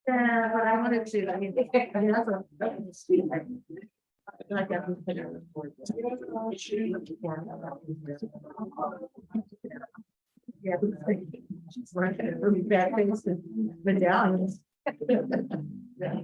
Yeah, but I wanted to, I mean, that's a student. I feel like I have to figure it out. Yeah. She's running really bad things to medallions. Yeah.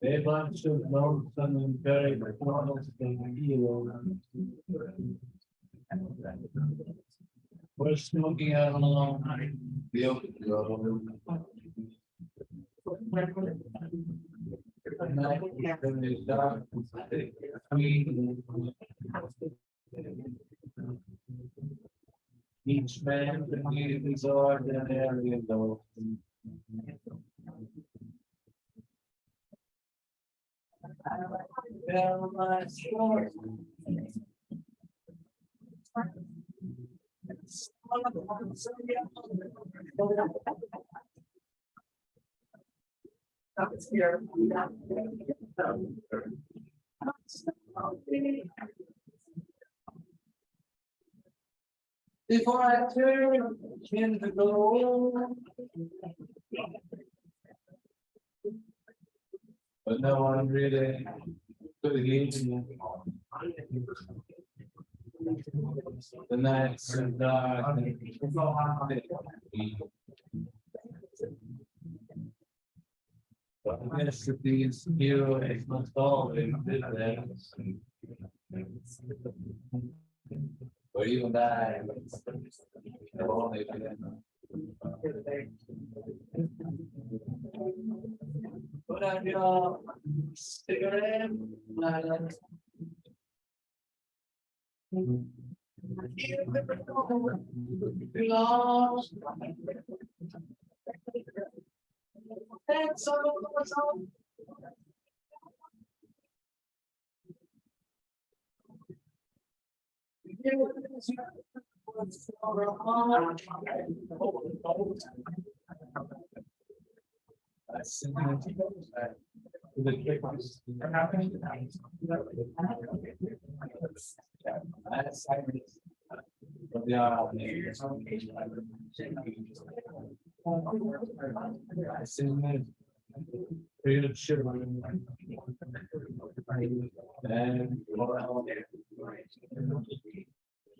They want to know something very important in you. We're smoking out along. Each man can be his ordinary though. Before I turn in the door. But no one really could hear me. The nights are dark. But the masterpiece heroes must always be there. Or even die. Put on your cigarette. Lost. That's all.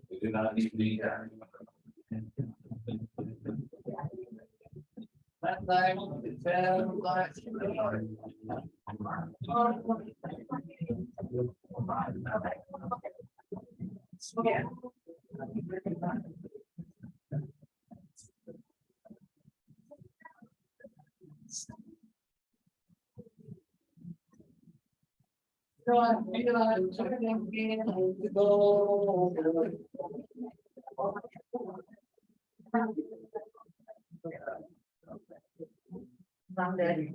We do not need me. That night, it felt like. Yeah. So I feel like turning in to go. Someday.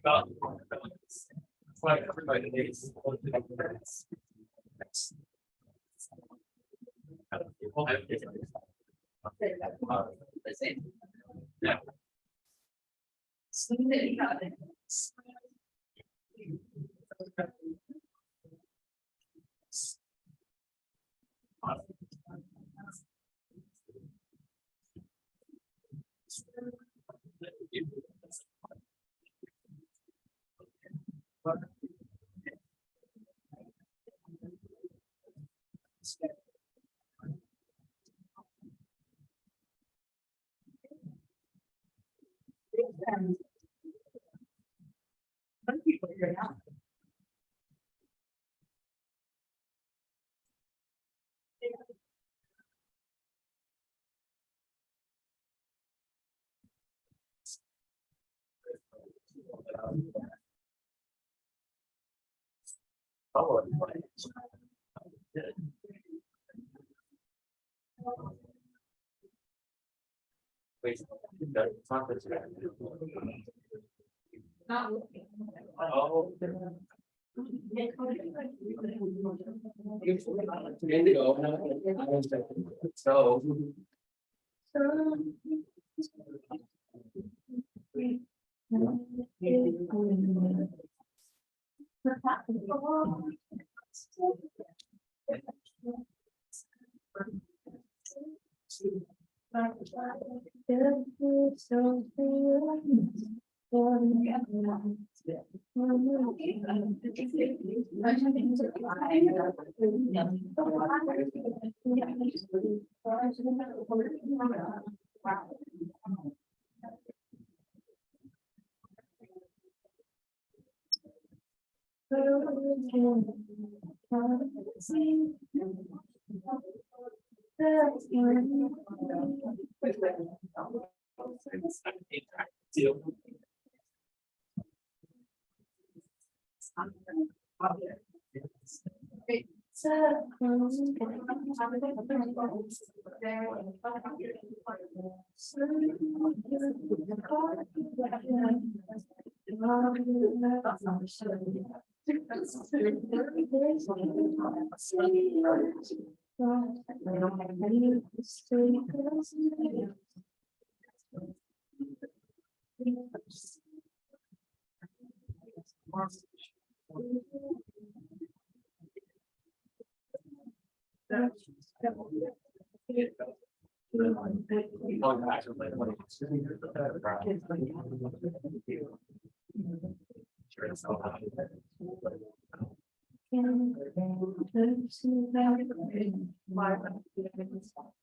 Yeah. It's like everybody needs. Yeah. Wait, it's not this guy. Not looking. Oh. Indigo. So.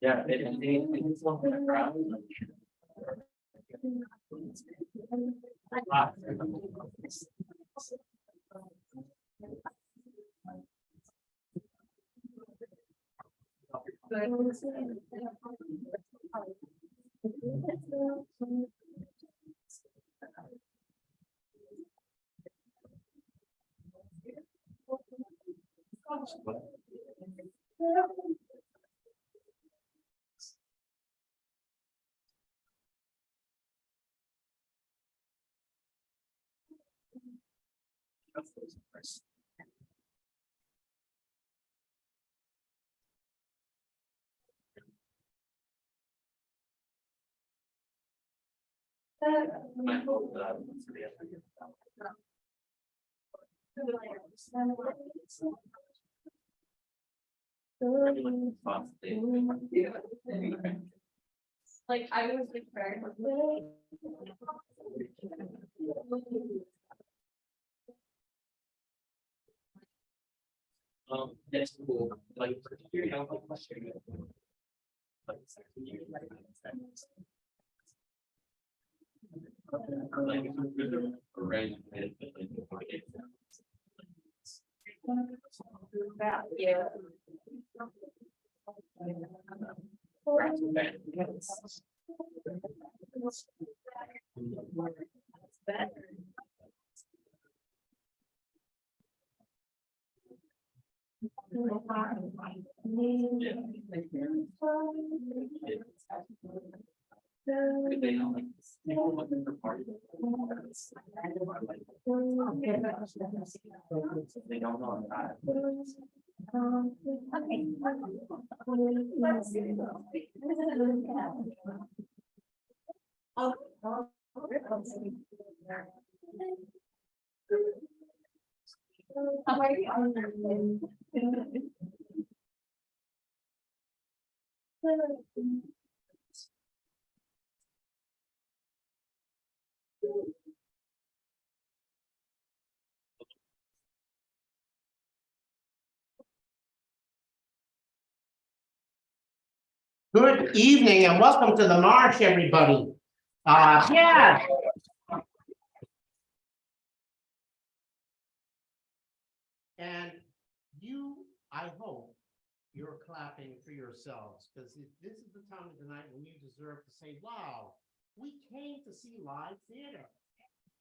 Yeah, it's one background. Like I was prepared. That's cool. Like, you know, Yeah. They don't know that. Good evening and welcome to the Marsh, everybody. Yeah. And you, I hope, you're clapping for yourselves because this is the time of the night when you deserve to say, wow, we came to see live theater.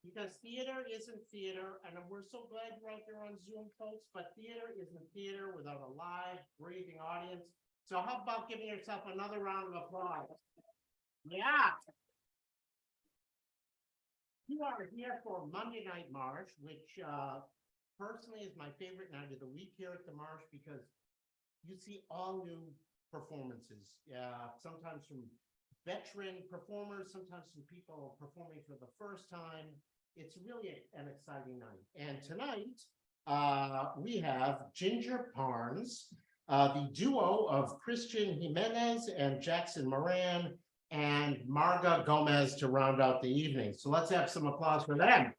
Because theater isn't theater, and we're so glad we're out there on Zoom, folks, but theater isn't theater without a live, breathing audience. So how about giving yourself another round of applause? Yeah. You are here for Monday Night Marsh, which personally is my favorite night of the week here at the Marsh because you see all new performances. Sometimes from veteran performers, sometimes from people performing for the first time. It's really an exciting night. And tonight, we have Ginger Parnes, the duo of Christian Jimenez and Jackson Moran and Marga Gomez to round out the evening. So let's have some applause for them.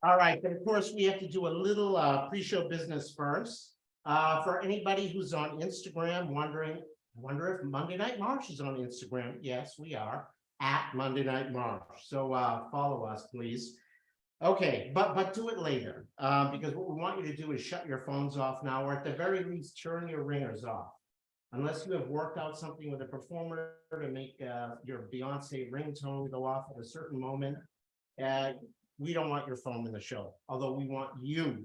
All right, but of course we have to do a little pre-show business first. For anybody who's on Instagram wondering, I wonder if Monday Night Marsh is on Instagram. Yes, we are at Monday Night Marsh. So follow us, please. Okay, but do it later because what we want you to do is shut your phones off now, or at the very least, turn your ringers off. Unless you have worked out something with a performer to make your Beyonce ringtone go off at a certain moment, we don't want your phone in the show, although we want you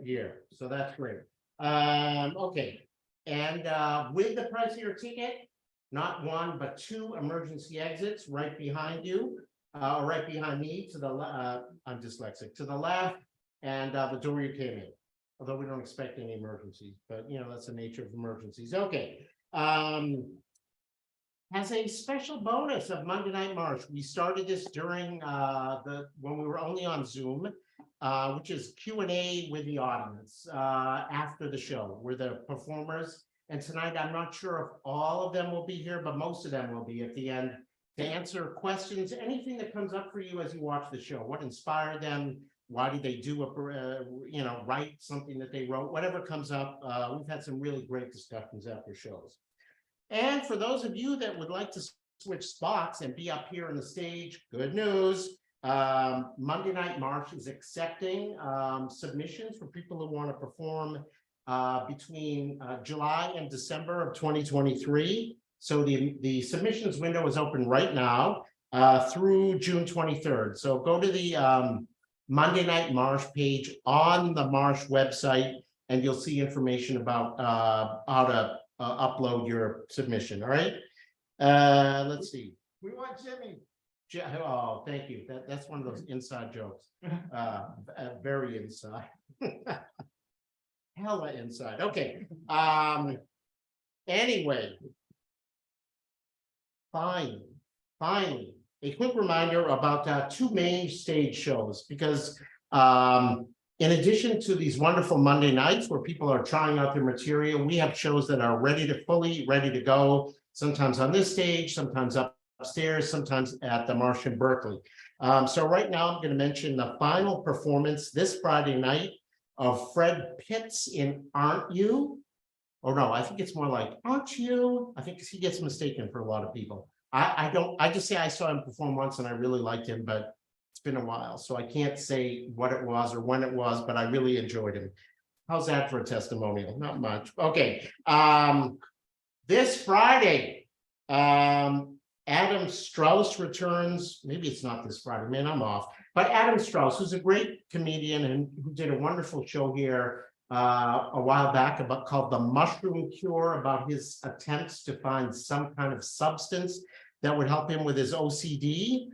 here. So that's great. Okay. And with the price of your ticket, not one, but two emergency exits right behind you, or right behind me to the I'm dyslexic, to the left, and the door you came in. Although we don't expect any emergencies, but you know, that's the nature of emergencies. Okay. As a special bonus of Monday Night Marsh, we started this during when we were only on Zoom, which is Q&A with the audience after the show, where the performers, and tonight I'm not sure if all of them will be here, but most of them will be at the end to answer questions, anything that comes up for you as you watch the show. What inspired them? Why did they do write something that they wrote? Whatever comes up, we've had some really great discussions after shows. And for those of you that would like to switch spots and be up here on the stage, good news. Monday Night Marsh is accepting submissions for people who want to perform between July and December of 2023. So the submissions window is open right now through June 23rd. So go to the Monday Night Marsh page on the Marsh website, and you'll see information about how to upload your submission. All right. Let's see. We want Jimmy. Oh, thank you. That's one of those inside jokes. Very inside. Hella inside. Okay. Anyway. Finally, a quick reminder about two main stage shows, because in addition to these wonderful Monday nights where people are trying out their material, we have shows that are fully ready to go, sometimes on this stage, sometimes upstairs, sometimes at the Marsh in Berkeley. So right now I'm going to mention the final performance this Friday night of Fred Pitts in Aren't You? Oh no, I think it's more like, aren't you? I think he gets mistaken for a lot of people. I just say I saw him perform once and I really liked him, but it's been a while. So I can't say what it was or when it was, but I really enjoyed him. How's that for a testimonial? Not much. Okay. This Friday, Adam Strauss returns. Maybe it's not this Friday, man, I'm off. But Adam Strauss, who's a great comedian and who did a wonderful show here a while back called The Mushroom Cure, about his attempts to find some kind of substance that would help him with his OCD.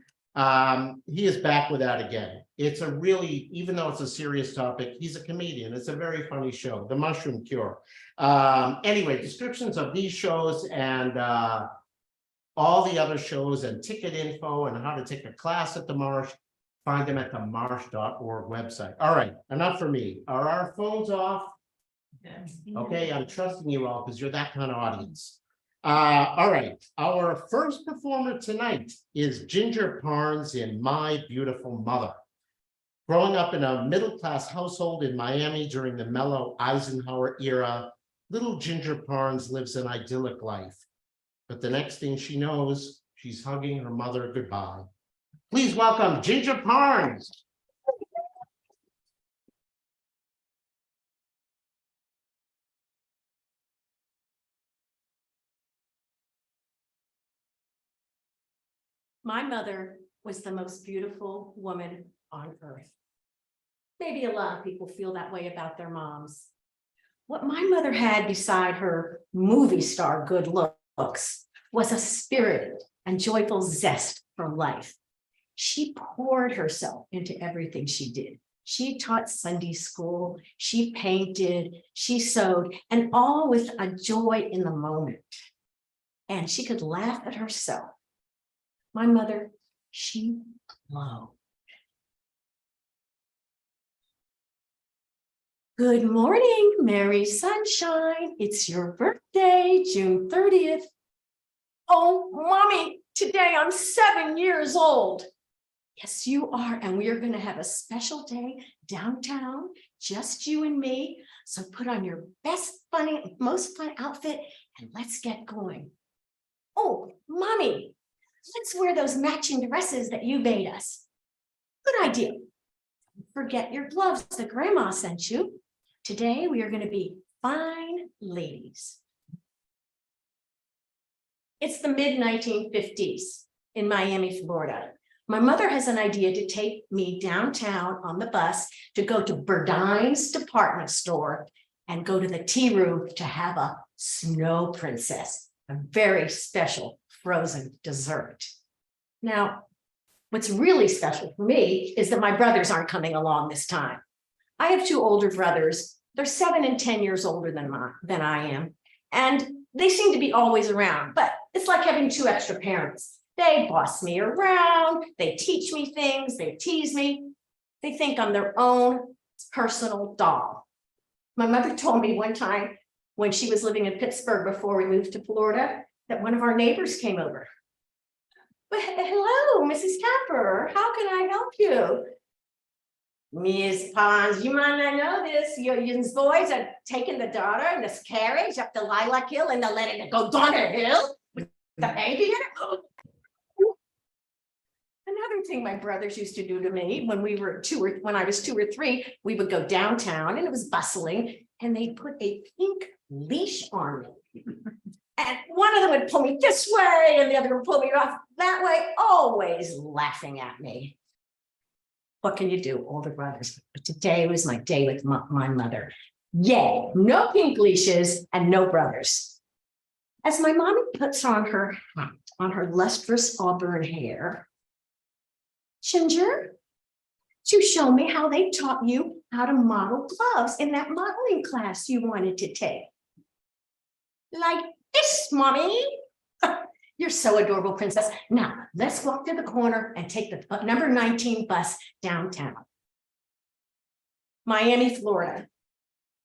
He is back with that again. It's a really, even though it's a serious topic, he's a comedian. It's a very funny show, The Mushroom Cure. Anyway, descriptions of these shows and all the other shows and ticket info and how to take a class at the Marsh, find them at the marsh.org website. All right, enough for me. Are our phones off? Okay, I'm trusting you all because you're that kind of audience. All right, our first performer tonight is Ginger Parnes in My Beautiful Mother. Growing up in a middle-class household in Miami during the mellow Eisenhower era, little Ginger Parnes lives an idyllic life. But the next thing she knows, she's hugging her mother goodbye. Please welcome Ginger Parnes. My mother was the most beautiful woman on earth. Maybe a lot of people feel that way about their moms. What my mother had beside her movie star good looks was a spirited and joyful zest for life. She poured herself into everything she did. She taught Sunday school, she painted, she sewed, and all with a joy in the moment. And she could laugh at herself. My mother, she glowed. Good morning, Merry Sunshine. It's your birthday, June 30th. Oh, Mommy, today I'm 7 years old. Yes, you are. And we are going to have a special day downtown, just you and me. So put on your best, most fun outfit and let's get going. Oh, Mommy, let's wear those matching dresses that you made us. Good idea. Forget your gloves that Grandma sent you. Today we are going to be fine ladies. It's the mid-1950s in Miami, Florida. My mother has an idea to take me downtown on the bus to go to Burdine's department store and go to the tea room to have a snow princess, a very special frozen dessert. Now, what's really special for me is that my brothers aren't coming along this time. I have two older brothers. They're 7 and 10 years older than I am. And they seem to be always around, but it's like having two extra parents. They boss me around, they teach me things, they tease me. They think I'm their own personal doll. My mother told me one time when she was living in Pittsburgh before we moved to Florida, that one of our neighbors came over. But hello, Mrs. Capper, how can I help you? Miss Pons, you might not know this. Your boys are taking the daughter in this carriage up the Lilac Hill and they're letting it go down a hill with the baby in it. Another thing my brothers used to do to me when I was 2 or 3, we would go downtown and it was bustling and they'd put a pink leash on me. And one of them would pull me this way and the other would pull me off that way, always laughing at me. What can you do? Older brothers. But today was my day with my mother. Yay, no pink leashes and no brothers. As my mommy puts on her hat on her lustrous auburn hair, Ginger, to show me how they taught you how to model gloves in that modeling class you wanted to take. Like this, mommy. You're so adorable, princess. Now, let's walk to the corner and take the number 19 bus downtown. Miami, Florida,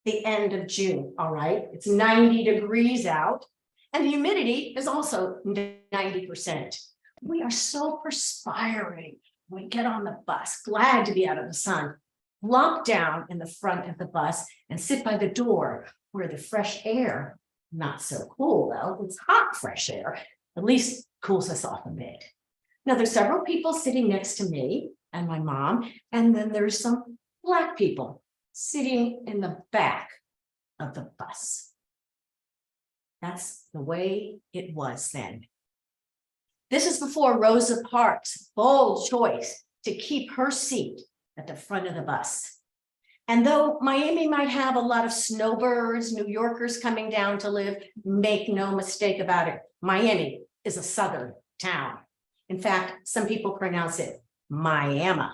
the end of June, all right? It's 90 degrees out, and the humidity is also 90%. We are so perspiring when we get on the bus, glad to be out of the sun, plop down in the front of the bus and sit by the door where the fresh air, not so cool though, it's hot fresh air, at least cools us off a bit. Now there's several people sitting next to me and my mom, and then there's some Black people sitting in the back of the bus. That's the way it was then. This is before Rosa Parks' bold choice to keep her seat at the front of the bus. And though Miami might have a lot of snowbirds, New Yorkers coming down to live, make no mistake about it, Miami is a southern town. In fact, some people pronounce it Miami.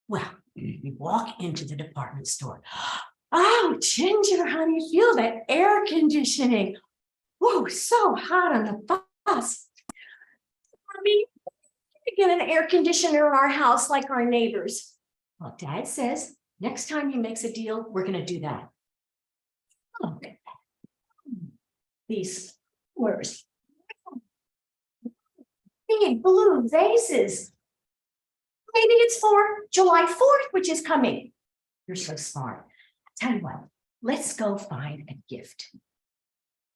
Well, we walk into the department store. Oh, Ginger, how do you feel that air conditioning? Whoa, so hot on the bus. I mean, we get an air conditioner in our house like our neighbors. Well, Dad says next time he makes a deal, we're going to do that. Look at that. These flowers. Big blue vases. Maybe it's for July 4th, which is coming. You're so smart. Tell you what, let's go find a gift.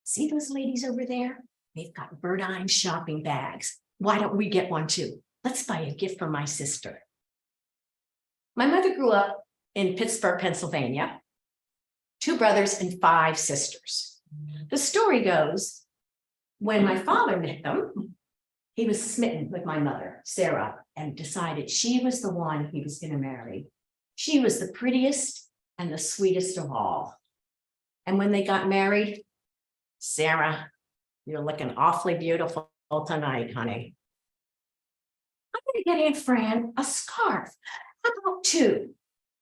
See those ladies over there? They've got Burdine shopping bags. Why don't we get one too? Let's buy a gift for my sister. My mother grew up in Pittsburgh, Pennsylvania, 2 brothers and 5 sisters. The story goes, when my father met them, he was smitten with my mother, Sarah, and decided she was the one he was going to marry. She was the prettiest and the sweetest of all. And when they got married, Sarah, you're looking awfully beautiful tonight, honey. I'm going to get Aunt Fran a scarf. How about 2?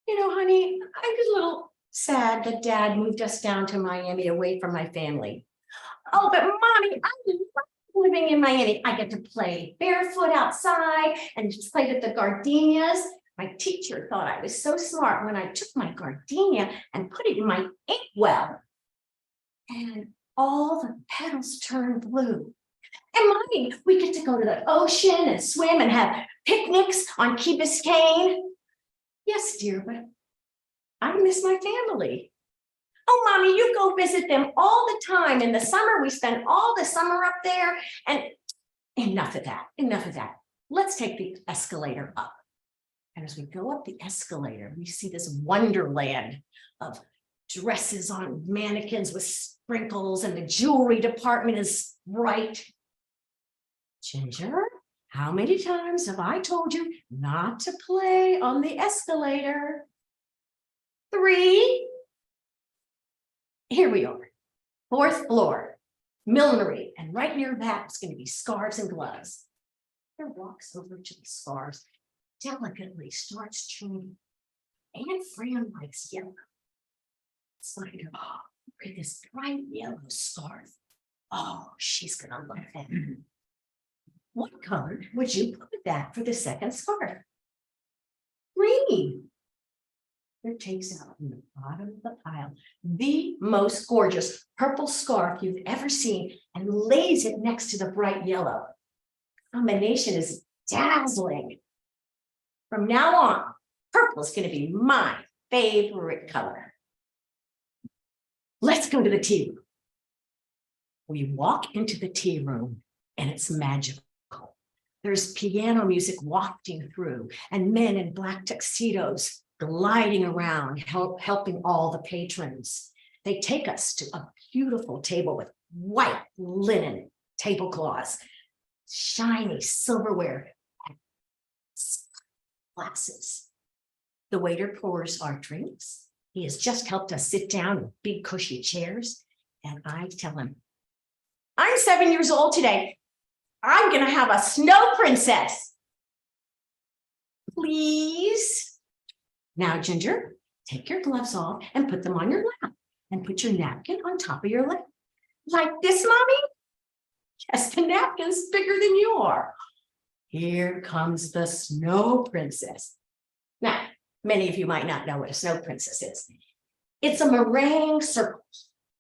You know, honey, I was a little sad that Dad moved us down to Miami away from my family. Oh, but Mommy, I love living in Miami. I get to play barefoot outside and just play with the gardenias. My teacher thought I was so smart when I took my gardenia and put it in my inkwell. And all the petals turned blue. And Mommy, we get to go to the ocean and swim and have picnics on Key Biscayne. Yes, dear, but I miss my family. Oh, Mommy, you go visit them all the time. In the summer, we spend all the summer up there. And enough of that, enough of that. Let's take the escalator up. And as we go up the escalator, we see this wonderland of dresses on mannequins with sprinkles, and the jewelry department is bright. Ginger, how many times have I told you not to play on the escalator? 3. Here we are, 4th floor, millinery, and right near that is going to be scarves and gloves. There walks over to the scarves, delicately starts changing. Aunt Fran likes yellow. It's like, oh, look at this bright yellow scarf. Oh, she's gonna love that. What color would you put with that for the second scarf? Green. There takes out from the bottom of the pile the most gorgeous purple scarf you've ever seen and lays it next to the bright yellow. Combination is dazzling. From now on, purple is going to be my favorite color. Let's go to the tea room. We walk into the tea room and it's magical. There's piano music wafting through and men in black tuxedos gliding around, helping all the patrons. They take us to a beautiful table with white linen tablecloths, shiny silverware, and glasses. The waiter pours our drinks. He has just helped us sit down in big cushy chairs. And I tell him, I'm 7 years old today. I'm going to have a snow princess. Please. Now, Ginger, take your gloves off and put them on your lap and put your napkin on top of your lap. Like this, Mommy? Yes, the napkin's bigger than you are. Here comes the snow princess. Now, many of you might not know what a snow princess is. It's a meringue circle,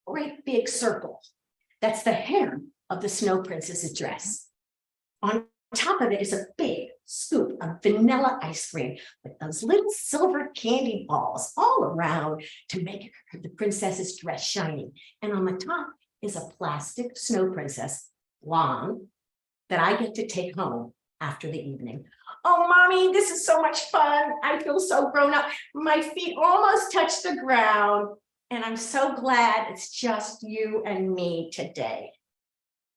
great big circle. That's the hem of the snow princess's dress. On top of it is a big scoop of vanilla ice cream with those little silver candy balls all around to make the princess's dress shiny. And on the top is a plastic snow princess, long, that I get to take home after the evening. Oh, Mommy, this is so much fun. I feel so grown up. My feet almost touch the ground. And I'm so glad it's just you and me today.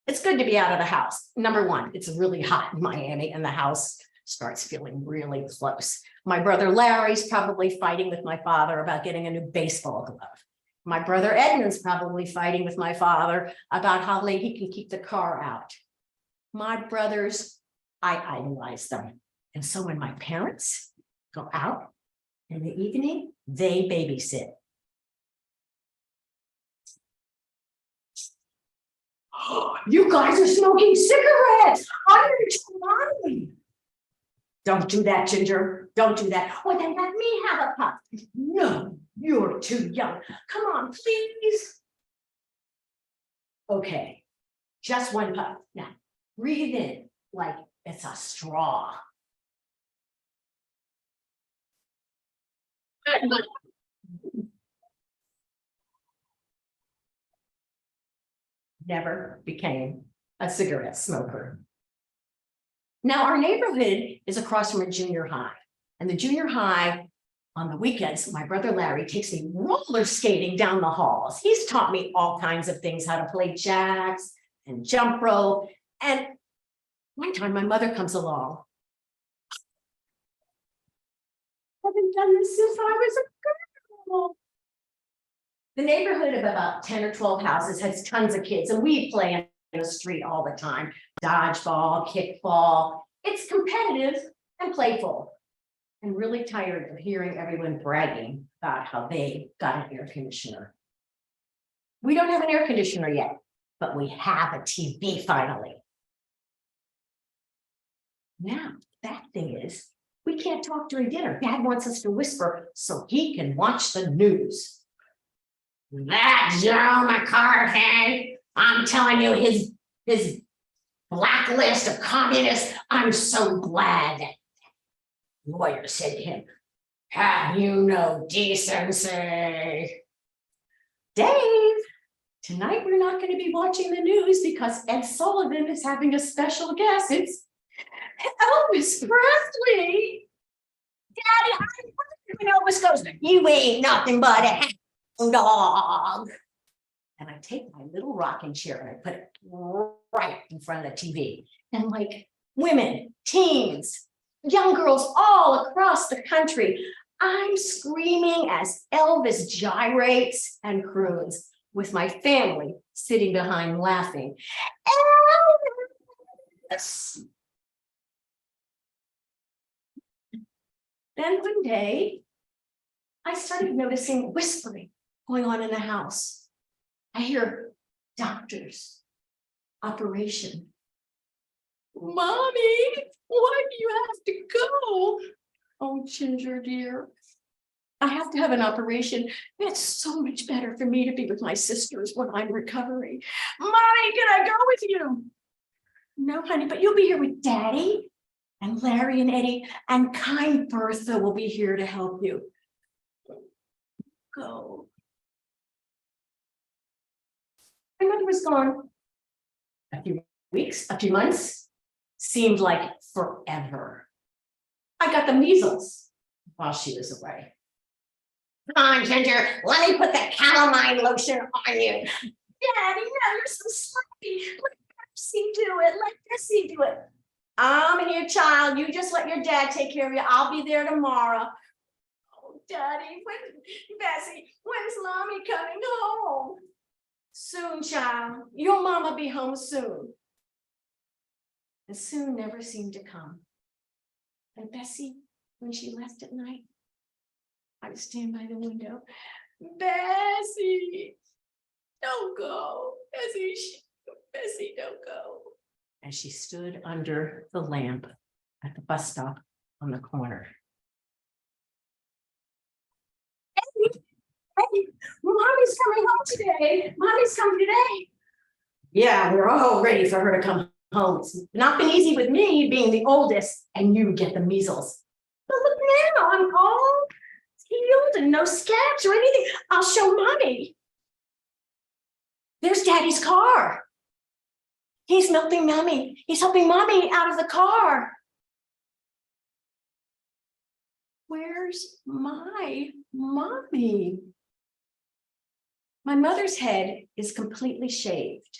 It's good to be out of the house. Number one, it's really hot in Miami and the house starts feeling really close. My brother Larry's probably fighting with my father about getting a new baseball glove. My brother Edmund's probably fighting with my father about how late he can keep the car out. My brothers, I idolize them. And so when my parents go out in the evening, they babysit. You guys are smoking cigarettes. I'm trying. Don't do that, Ginger. Don't do that. Oh, then let me have a puff. No, you're too young. Come on, please. Okay, just one puff. Now, breathe in like it's a straw. Never became a cigarette smoker. Now, our neighborhood is across from a junior high, and the junior high on the weekends, my brother Larry takes me roller skating down the halls. He's taught me all kinds of things, how to play jacks and jump rope. And one time my mother comes along. I haven't done this since I was a girl. The neighborhood of about 10 or 12 houses has tons of kids, and we play in the street all the time. Dodgeball, kickball. It's competitive and playful. I'm really tired of hearing everyone bragging about how they got an air conditioner. We don't have an air conditioner yet, but we have a TV finally. Now, that thing is, we can't talk during dinner. Dad wants us to whisper so he can watch the news. That Joe McCarthy, I'm telling you, his blacklist of communists, I'm so glad that the lawyer said to him, have you no decency? Dave, tonight we're not going to be watching the news because Ed Sullivan is having a special guest. It's Elvis Presley. Daddy, I know Elvis goes, you ain't nothing but a dog. And I take my little rocking chair and I put it right in front of the TV. And like women, teens, young girls all across the country, I'm screaming as Elvis gyrates and croons with my family sitting behind laughing. Elvis! Then one day, I started noticing whispering going on in the house. I hear doctors, operation. Mommy, why do you have to go? Oh, Ginger, dear, I have to have an operation. It's so much better for me to be with my sisters when I'm recovering. Mommy, can I go with you? No, honey, but you'll be here with Daddy and Larry and Eddie, and kind Bertha will be here to help you. Go. My mother was gone. A few weeks, a few months, seemed like forever. I got the measles while she was away. Come on, Ginger, let me put the calamine lotion on you. Daddy, no, you're so sloppy. Let Bessie do it. Let Bessie do it. I'm here, child. You just let your dad take care of you. I'll be there tomorrow. Oh, Daddy, Bessie, when's Mommy coming home? Soon, child. Your mama be home soon. And soon never seemed to come. And Bessie, when she left at night, I would stand by the window. Bessie, don't go. Bessie, don't go. And she stood under the lamp at the bus stop on the corner. Hey, Mommy's coming home today. Mommy's coming today. Yeah, we're all ready for her to come home. It's not been easy with me being the oldest and you get the measles. But look now, I'm all healed and no scabs or anything. I'll show Mommy. There's Daddy's car. He's helping Mommy. He's helping Mommy out of the car. Where's my Mommy? My mother's head is completely shaved,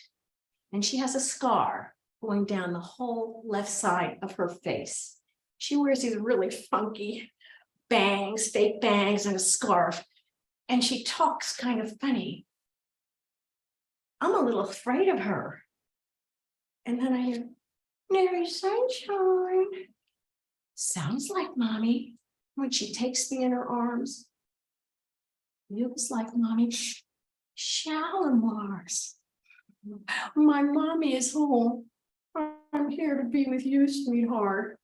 and she has a scar going down the whole left side of her face. She wears these really funky bangs, fake bangs, and a scarf, and she talks kind of funny. I'm a little afraid of her. And then I hear, "Mary Sunshine." Sounds like Mommy when she takes me in her arms. Looks like Mommy. Shalimars. My Mommy is home. I'm here to be with you, sweetheart.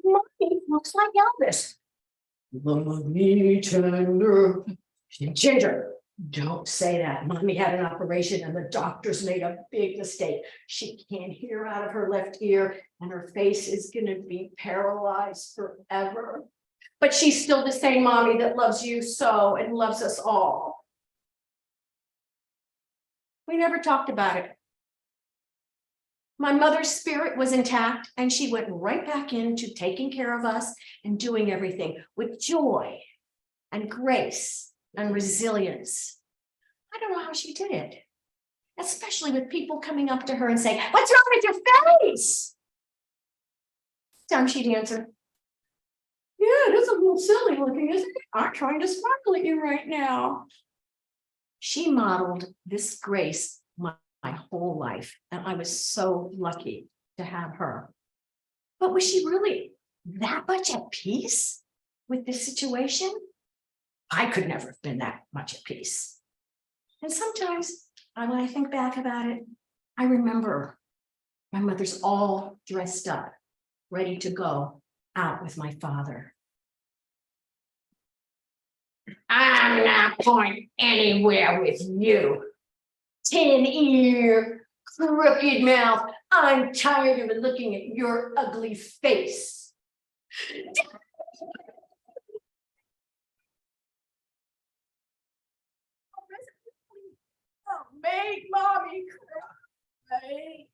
Mommy looks like Elvis. Mommy tender. Ginger, don't say that. Mommy had an operation and the doctors made a big mistake. She can't hear out of her left ear and her face is going to be paralyzed forever. But she's still the same Mommy that loves you so and loves us all. We never talked about it. My mother's spirit was intact and she went right back into taking care of us and doing everything with joy and grace and resilience. I don't know how she did it, especially with people coming up to her and saying, "What's wrong with your face?" Sometimes she'd answer, "Yeah, it is a little silly looking, isn't it? I'm trying to sparkle at you right now." She modeled this grace my whole life, and I was so lucky to have her. But was she really that much at peace with this situation? I could never have been that much at peace. And sometimes when I think back about it, I remember my mother's all dressed up, ready to go out with my father. "I'm not going anywhere with you. Tin ear, crooked mouth. I'm tired of looking at your ugly face." Make Mommy cry.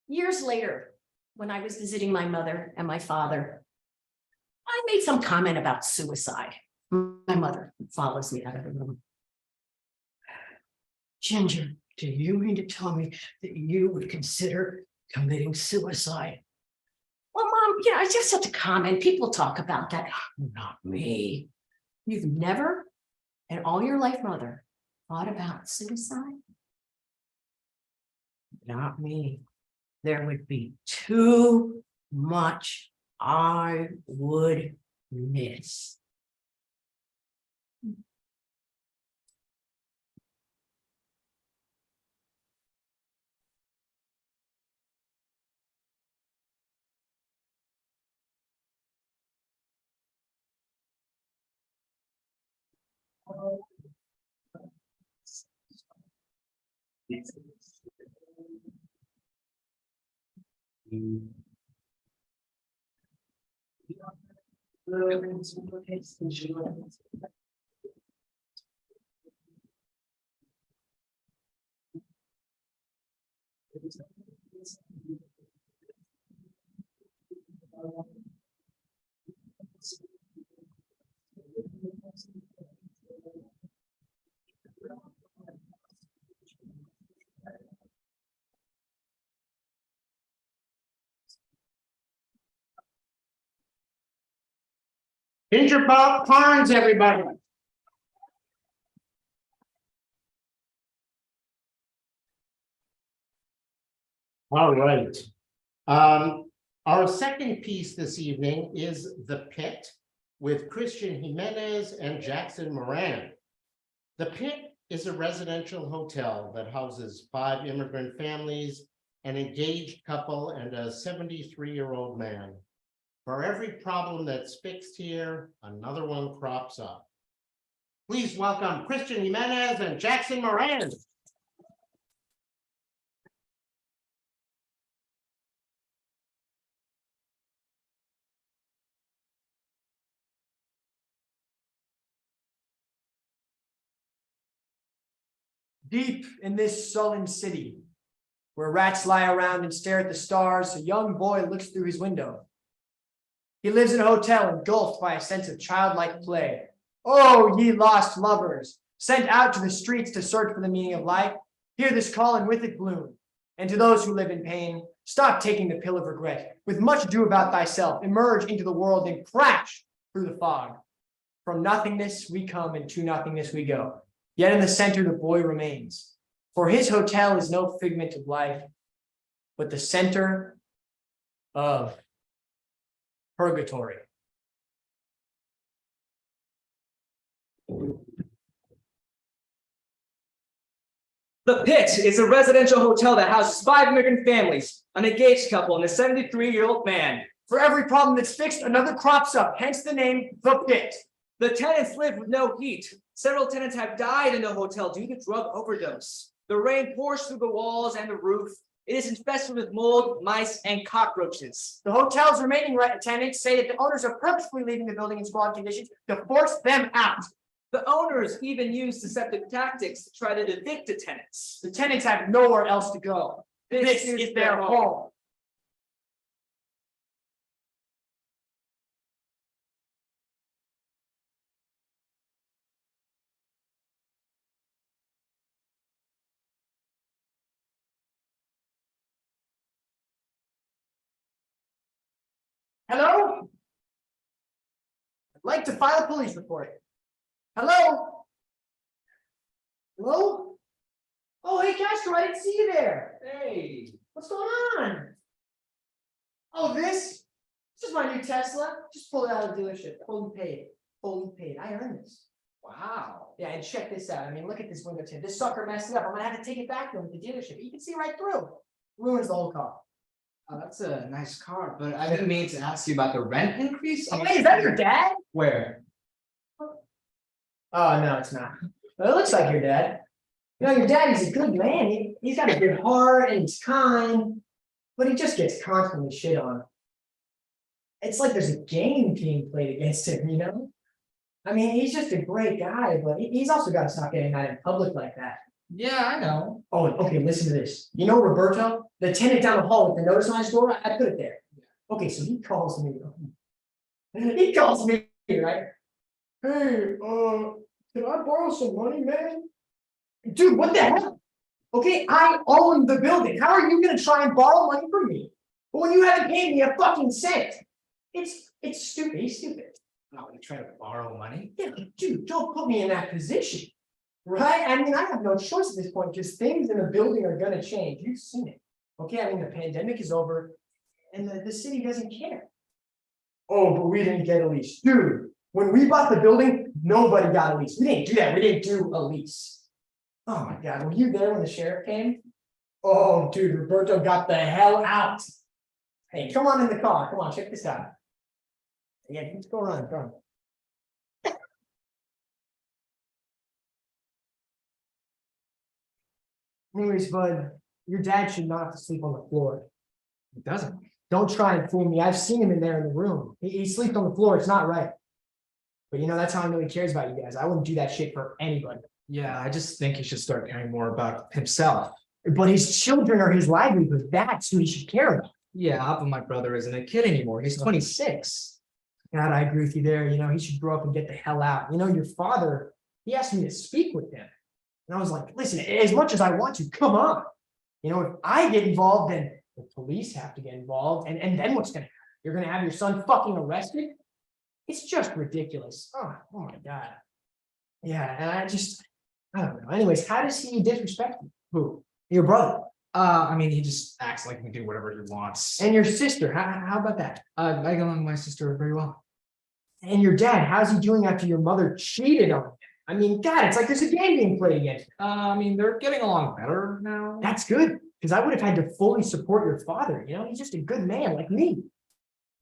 Years later, when I was visiting my mother and my father, I made some comment about suicide. My mother follows me out of the room. "Ginger, do you mean to tell me that you would consider committing suicide?" "Well, Mom, I just have to comment. People talk about that." "Not me." "You've never in all your life, Mother, thought about suicide?" "Not me. There would be too much I would miss." Ginger Barnes, everybody. All right. Our second piece this evening is The Pit with Christian Jimenez and Jackson Moran. The Pit is a residential hotel that houses 5 immigrant families, an engaged couple, and a 73-year-old man. For every problem that's fixed here, another one crops up. Please welcome Christian Jimenez and Jackson Moran. Deep in this sullen city, where rats lie around and stare at the stars, a young boy looks through his window. He lives in a hotel engulfed by a sense of childlike play. Oh, ye lost lovers, sent out to the streets to search for the meaning of life, hear this call and with it bloom. And to those who live in pain, stop taking the pill of regret. With much ado about thyself, emerge into the world and crash through the fog. From nothingness we come and to nothingness we go. Yet in the center the boy remains. For his hotel is no figment of life, but the center of purgatory. The Pit is a residential hotel that houses 5 immigrant families, an engaged couple, and a 73-year-old man. For every problem that's fixed, another crops up, hence the name The Pit. The tenants live with no heat. Several tenants have died in the hotel due to drug overdose. The rain pours through the walls and the roof. It is infested with mold, mice, and cockroaches. The hotel's remaining tenants say that the owners are purposefully leaving the building in squalid conditions to force them out. The owners even use deceptive tactics to try to evict the tenants. The tenants have nowhere else to go. This is their home. Hello? I'd like to file a police report. Hello? Hello? Oh, hey, Castro, I didn't see you there. Hey. What's going on? Oh, this is my new Tesla. Just pulled it out of the dealership. Fully paid. Fully paid. I earned this. Wow. Yeah, and check this out. I mean, look at this window tint. This sucker messed it up. I'm gonna have to take it back to him at the dealership. You can see right through. Ruins the whole car. Oh, that's a nice car, but I didn't mean to ask you about the rent increase. Oh, hey, is that your dad? Where? Oh, no, it's not. Well, it looks like your dad. You know, your dad is a good man. He's got a good heart and he's kind, but he just gets constantly shit on. It's like there's a game being played against him, you know? I mean, he's just a great guy, but he's also got to stop getting mad in public like that. Yeah, I know. Oh, okay, listen to this. You know Roberto, the tenant down the hall with the notice on his door? I put it there. Okay, so he calls me. He calls me, right? Hey, can I borrow some money, man? Dude, what the hell? Okay, I own the building. How are you gonna try and borrow money from me? But when you haven't paid me a fucking cent. It's stupid. He's stupid. Oh, you try to borrow money? Yeah, dude, don't put me in that position. Right? I mean, I have no choice at this point because things in the building are gonna change. You've seen it. Okay, I mean, the pandemic is over and the city doesn't care. Oh, but we didn't get a lease. Dude, when we bought the building, nobody got a lease. We didn't do that. We didn't do a lease. Oh my God, were you there when the sheriff came? Oh, dude, Roberto got the hell out. Hey, come on in the car. Come on, check this out. Yeah, let's go around. Go on. Anyways, bud, your dad should not have to sleep on the floor. It doesn't. Don't try and fool me. I've seen him in there in the room. He sleeps on the floor. It's not right. But you know, that's how I know he cares about you guys. I wouldn't do that shit for anybody. Yeah, I just think he should start caring more about himself. But his children are his livelihood. That's who he should care about. Yeah, but my brother isn't a kid anymore. He's 26. God, I agree with you there. You know, he should grow up and get the hell out. You know, your father, he asked me to speak with him. And I was like, listen, as much as I want to, come on. You know, if I get involved, then the police have to get involved. And then what's going to happen? You're going to have your son fucking arrested? It's just ridiculous. Oh my God. Yeah, and I don't know. Anyways, how does he disrespect you? Who? Your brother I mean, he just acts like he can do whatever he wants. and your sister. How about that? I get along with my sister very well. And your dad, how's he doing after your mother cheated on him? I mean, God, it's like there's a game being played against him. I mean, they're getting along better now. That's good, because I would have had to fully support your father. He's just a good man like me.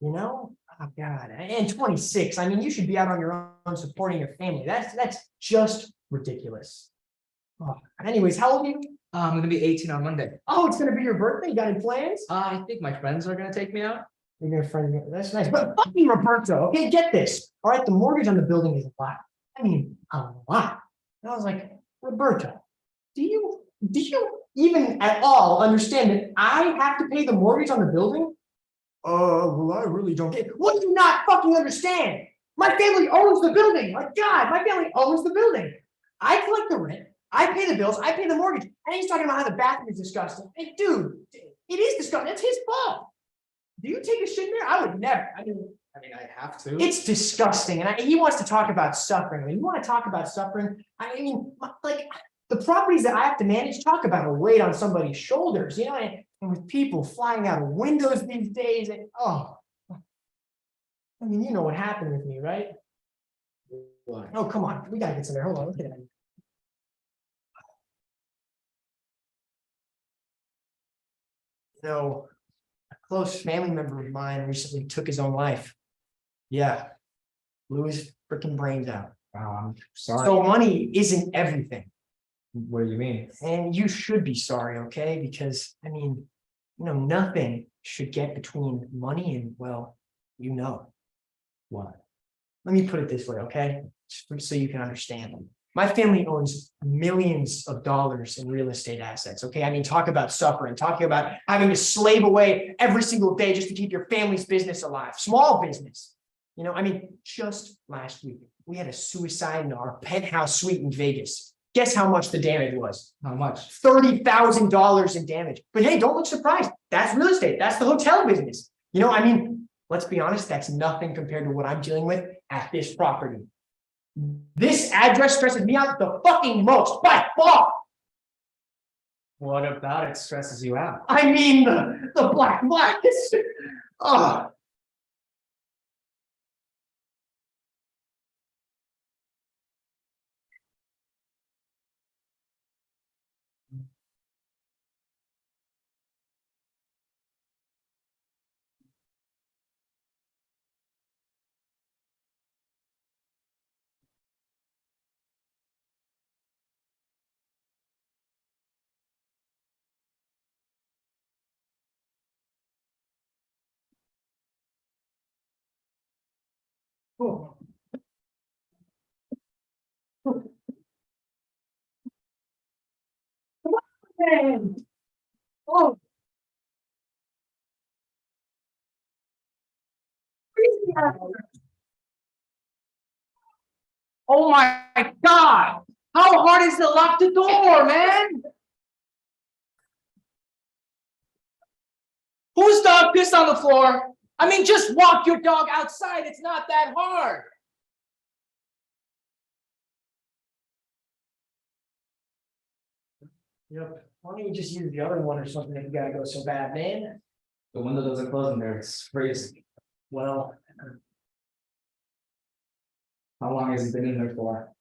Oh God, and 26. I mean, you should be out on your own supporting your family. That's just ridiculous. Oh, anyways, how old are you? I'm gonna be 18 on Monday. Oh, it's gonna be your birthday. You got any plans? I think my friends are gonna take me out. You're gonna friend. That's nice. But fucking Roberto, okay, get this. All right, the mortgage on the building is a lot. I mean, a lot. And I was like, Roberto, do you even at all understand that I have to pay the mortgage on the building? Well, I really don't get. What do you not fucking understand? My family owns the building. My God, my family owns the building. I collect the rent. I pay the bills. I pay the mortgage. And he's talking about how the bathroom is disgusting. Hey, dude, it is disgusting. It's his fault. Do you take a shit there? I would never. I mean, I have to. it's disgusting. And he wants to talk about suffering. When you want to talk about suffering, I mean, like the properties that I have to manage, talk about a weight on somebody's shoulders, and with people flying out of windows these days. And, I mean, you know what happened with me, right? What? Oh, come on. We got to get some there. Hold on. Look at that. A close family member of mine recently took his own life. Yeah. Blew his freaking brains out. Wow, I'm sorry. So money isn't everything. What do you mean? And you should be sorry, okay? Because, I mean, nothing should get between money and, well, What? Let me put it this way, okay? So you can understand. My family owns millions of dollars in real estate assets, okay? I mean, talk about suffering, talking about having to slave away every single day just to keep your family's business alive, small business. I mean, just last week, we had a suicide in our penthouse suite in Vegas. Guess how much the damage was? How much? $30,000 in damage. But hey, don't look surprised. That's real estate. That's the hotel business. I mean, let's be honest, that's nothing compared to what I'm dealing with at this property. This address stresses me out the fucking most by far. What about it stresses you out? I mean, the black. Oh. Oh. Man. Oh. Oh my God! How hard is to lock the door, man? Whose dog pissed on the floor? I mean, just walk your dog outside. It's not that hard. Yep. Why don't you just use the other one or something if you gotta go so bad, man? The window doesn't close in there. It's crazy. Well, How long has he been in there for?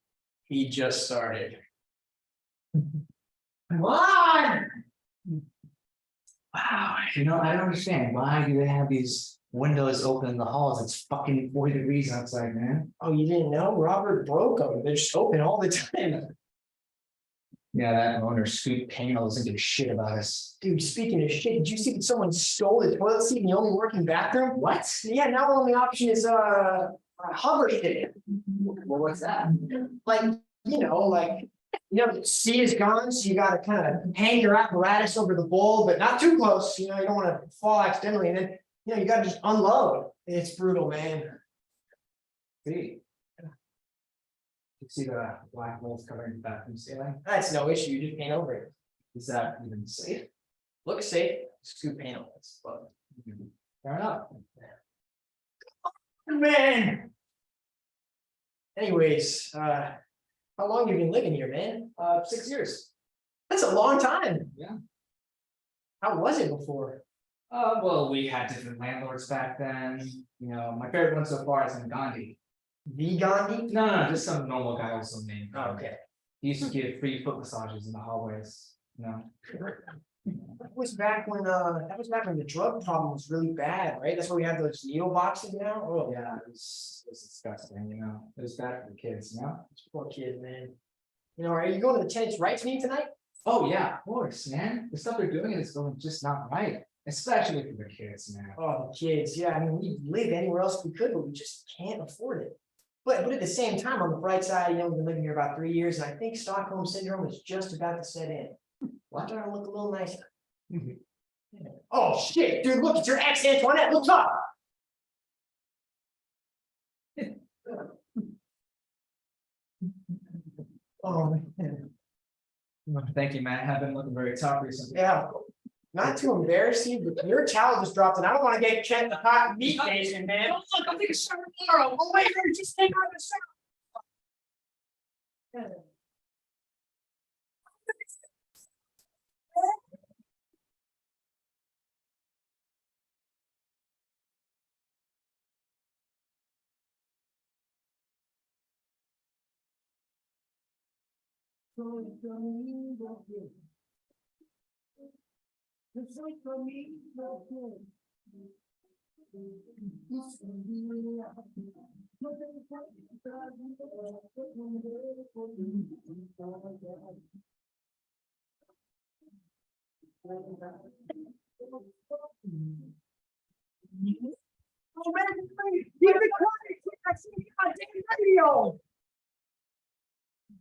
he just started. Come on! Wow, I don't understand. Why do they have these windows open in the halls? It's fucking 40 degrees outside, man. Oh, you didn't know? Robert broke them. They're just open all the time. Yeah, that owner Scoot Payne doesn't give a shit about us. Dude, speaking of shit, did you see that someone stole the toilet seat in the only working bathroom? What? Yeah, now our only option is a hover stick. Well, what's that? Like, the C is gone, so you gotta kind of hang your apparatus over the bowl, but not too close. You don't want to fall accidentally, and then you gotta just unload. It's brutal, man. See. You see the black mold covering the bathroom ceiling? That's no issue. You just paint over it. Is that even safe? Looks safe. Scoop paint on it. But Fair enough. man, Anyways, how long have you been living here, man? 6 years. That's a long time. Yeah. How was it before? Well, we had different landlords back then. You know, my favorite one so far is in Gandhi. The Gandhi? No, just some normal guy with some name. Oh, okay. He used to give free foot massages in the hallways, you know. That was back when the drug problem was really bad, right? That's why we have those needle boxes now. Oh, Yeah, it was disgusting, you know. It was bad for the kids, you know. poor kid, man. You know, are you going to the tenants' rights meeting tonight? Oh, yeah, of course, man. The stuff they're doing is going just not right, especially for the kids, man. Oh, the kids, yeah, I mean, we live anywhere else we could, but we just can't afford it. But at the same time, on the bright side, you know, we've been living here about 3 years, and I think Stockholm syndrome is just about to set in. We're starting to look a little nicer. Oh, shit, dude, look, it's your ex Antoinette, look up. Oh, man. Thank you, man. I've been looking very tough recently. Yeah, not to embarrass you, but your towel just dropped, and I don't want to get checked the hot meat station, man. Look, I'll take a shower tomorrow. Oh, wait, just take out the shower.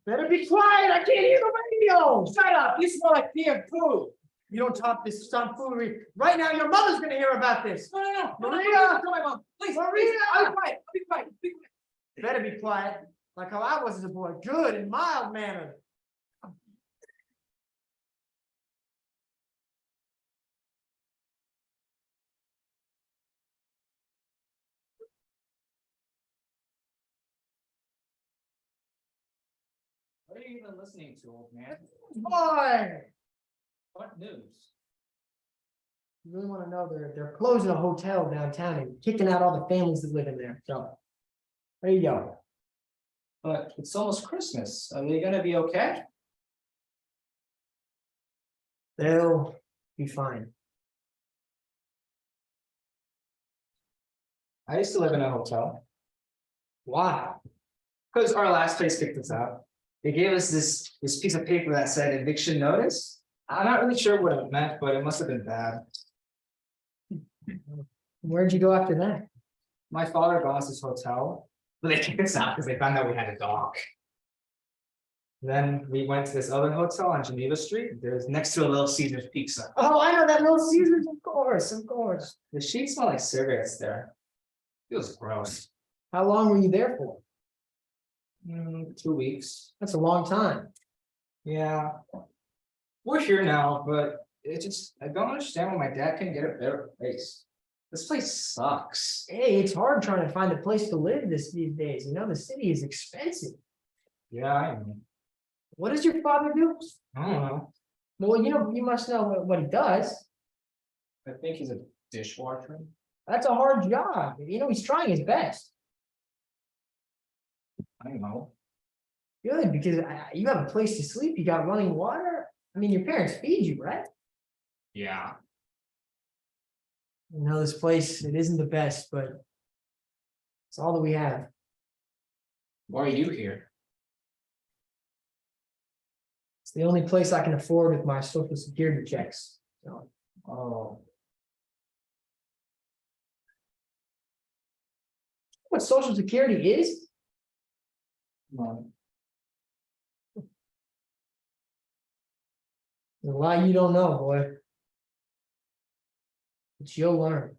Better be quiet, I can't hear the radio. Shut up, you smell like peanut food. You don't talk this some foolery. Right now, your mother's gonna hear about this. No. Maria! Tell my mom. Please, Maria! please. I'll be quiet. I'll be quiet. Be quiet. Better be quiet, like how I was as a boy, good and mild mannered. What are you even listening to, old man? Boy! What news? You really wanna know, they're closing a hotel downtown and kicking out all the families that live in there, so. There you go. But it's almost Christmas. Are they gonna be okay? They'll be fine. I used to live in a hotel. Why? Because our last place kicked us out. They gave us this piece of paper that said eviction notice. I'm not really sure what it meant, but it must have been bad. Where'd you go after that? My father got us this hotel, but they kicked us out because they found out we had a dog. Then we went to this other hotel on Geneva Street. There's next to a Little Caesar's Pizza. Oh, I know that Little Caesars, of course, of course. The sheets smell like cigarettes there. Feels gross. How long were you there for? 2 weeks. That's a long time. Yeah. We're here now, but I don't understand why my dad couldn't get a better place. This place sucks. Hey, it's hard trying to find a place to live these days. You know, the city is expensive. Yeah, I know. What does your father do? I don't know. Well, you know, you must know what he does. I think he's a dishwasher. That's a hard job. You know, he's trying his best. I don't know. Good, because you have a place to sleep, you got running water. I mean, your parents feed you, right? Yeah. You know, this place, it isn't the best, but it's all that we have. Why are you here? It's the only place I can afford with my social security checks. So, Oh, what social security is? no. There's a lot you don't know, boy. But you'll learn.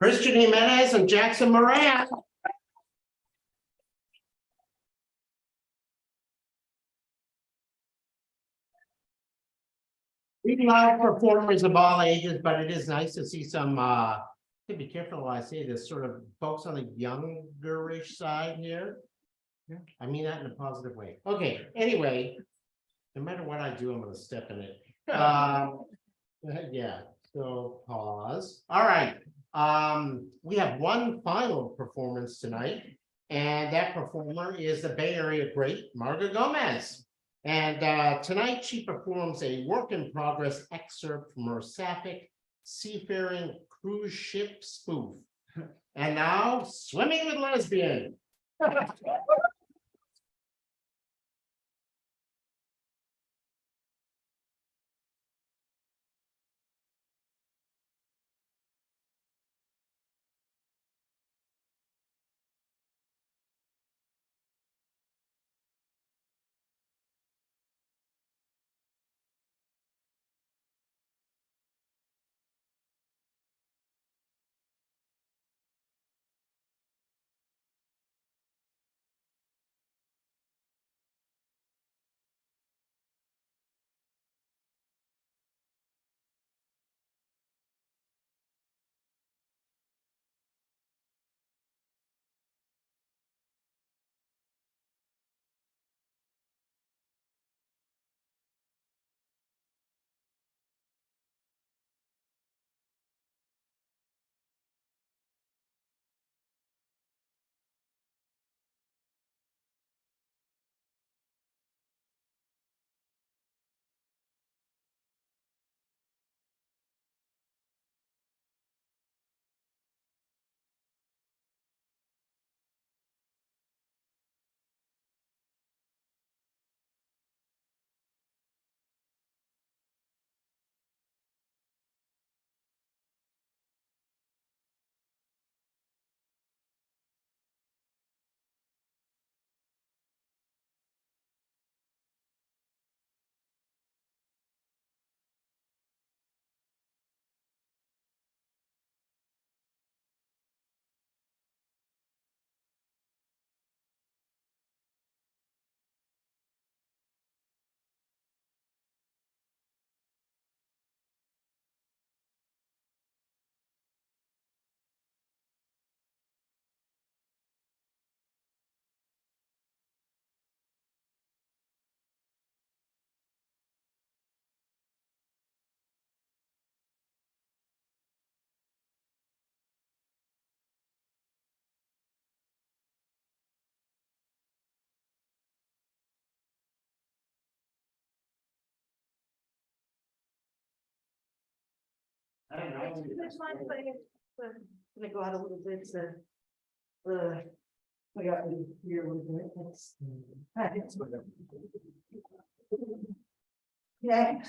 Christian Jimenez and Jackson Moran. We love performers of all ages, but it is nice to see some, to be careful when I say this, sort of folks on the youngerish side here. Yeah. I mean that in a positive way. Okay, anyway, no matter what I do, I'm gonna step in it. Yeah, so pause. All right. We have one final performance tonight, and that performer is the Bay Area great Marga Gomez. And tonight she performs a work in progress excerpt from her sapphic seafaring cruise ship spoof. And now, Swimming with Lesbian. Gonna go out a little bit to. I got here a little bit. Yeah.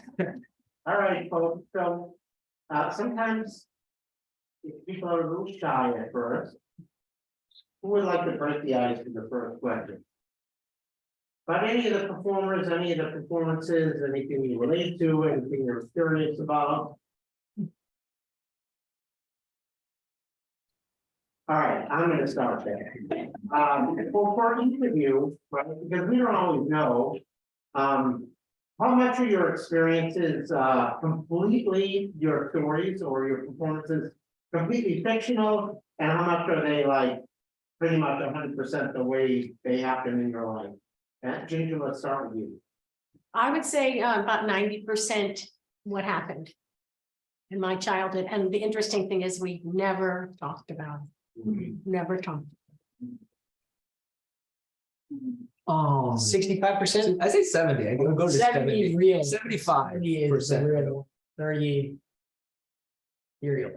All right, folks, so sometimes if people are a little shy at first, who would like to break the ice with the first question? But any of the performers, any of the performances, anything you relate to, anything you're curious about? All right, I'm gonna start there. For each of you, right, because we don't always know, how much of your experiences, completely your stories or your performances completely fictional, and how much are they like pretty much 100% the way they happen in your life? And Ginger, let's start with you. I would say about 90% what happened in my childhood. And the interesting thing is we never talked about it. Never talked. 65%. I say 70. I go to 70 70. real. 75%. 30 is the real, 30 real.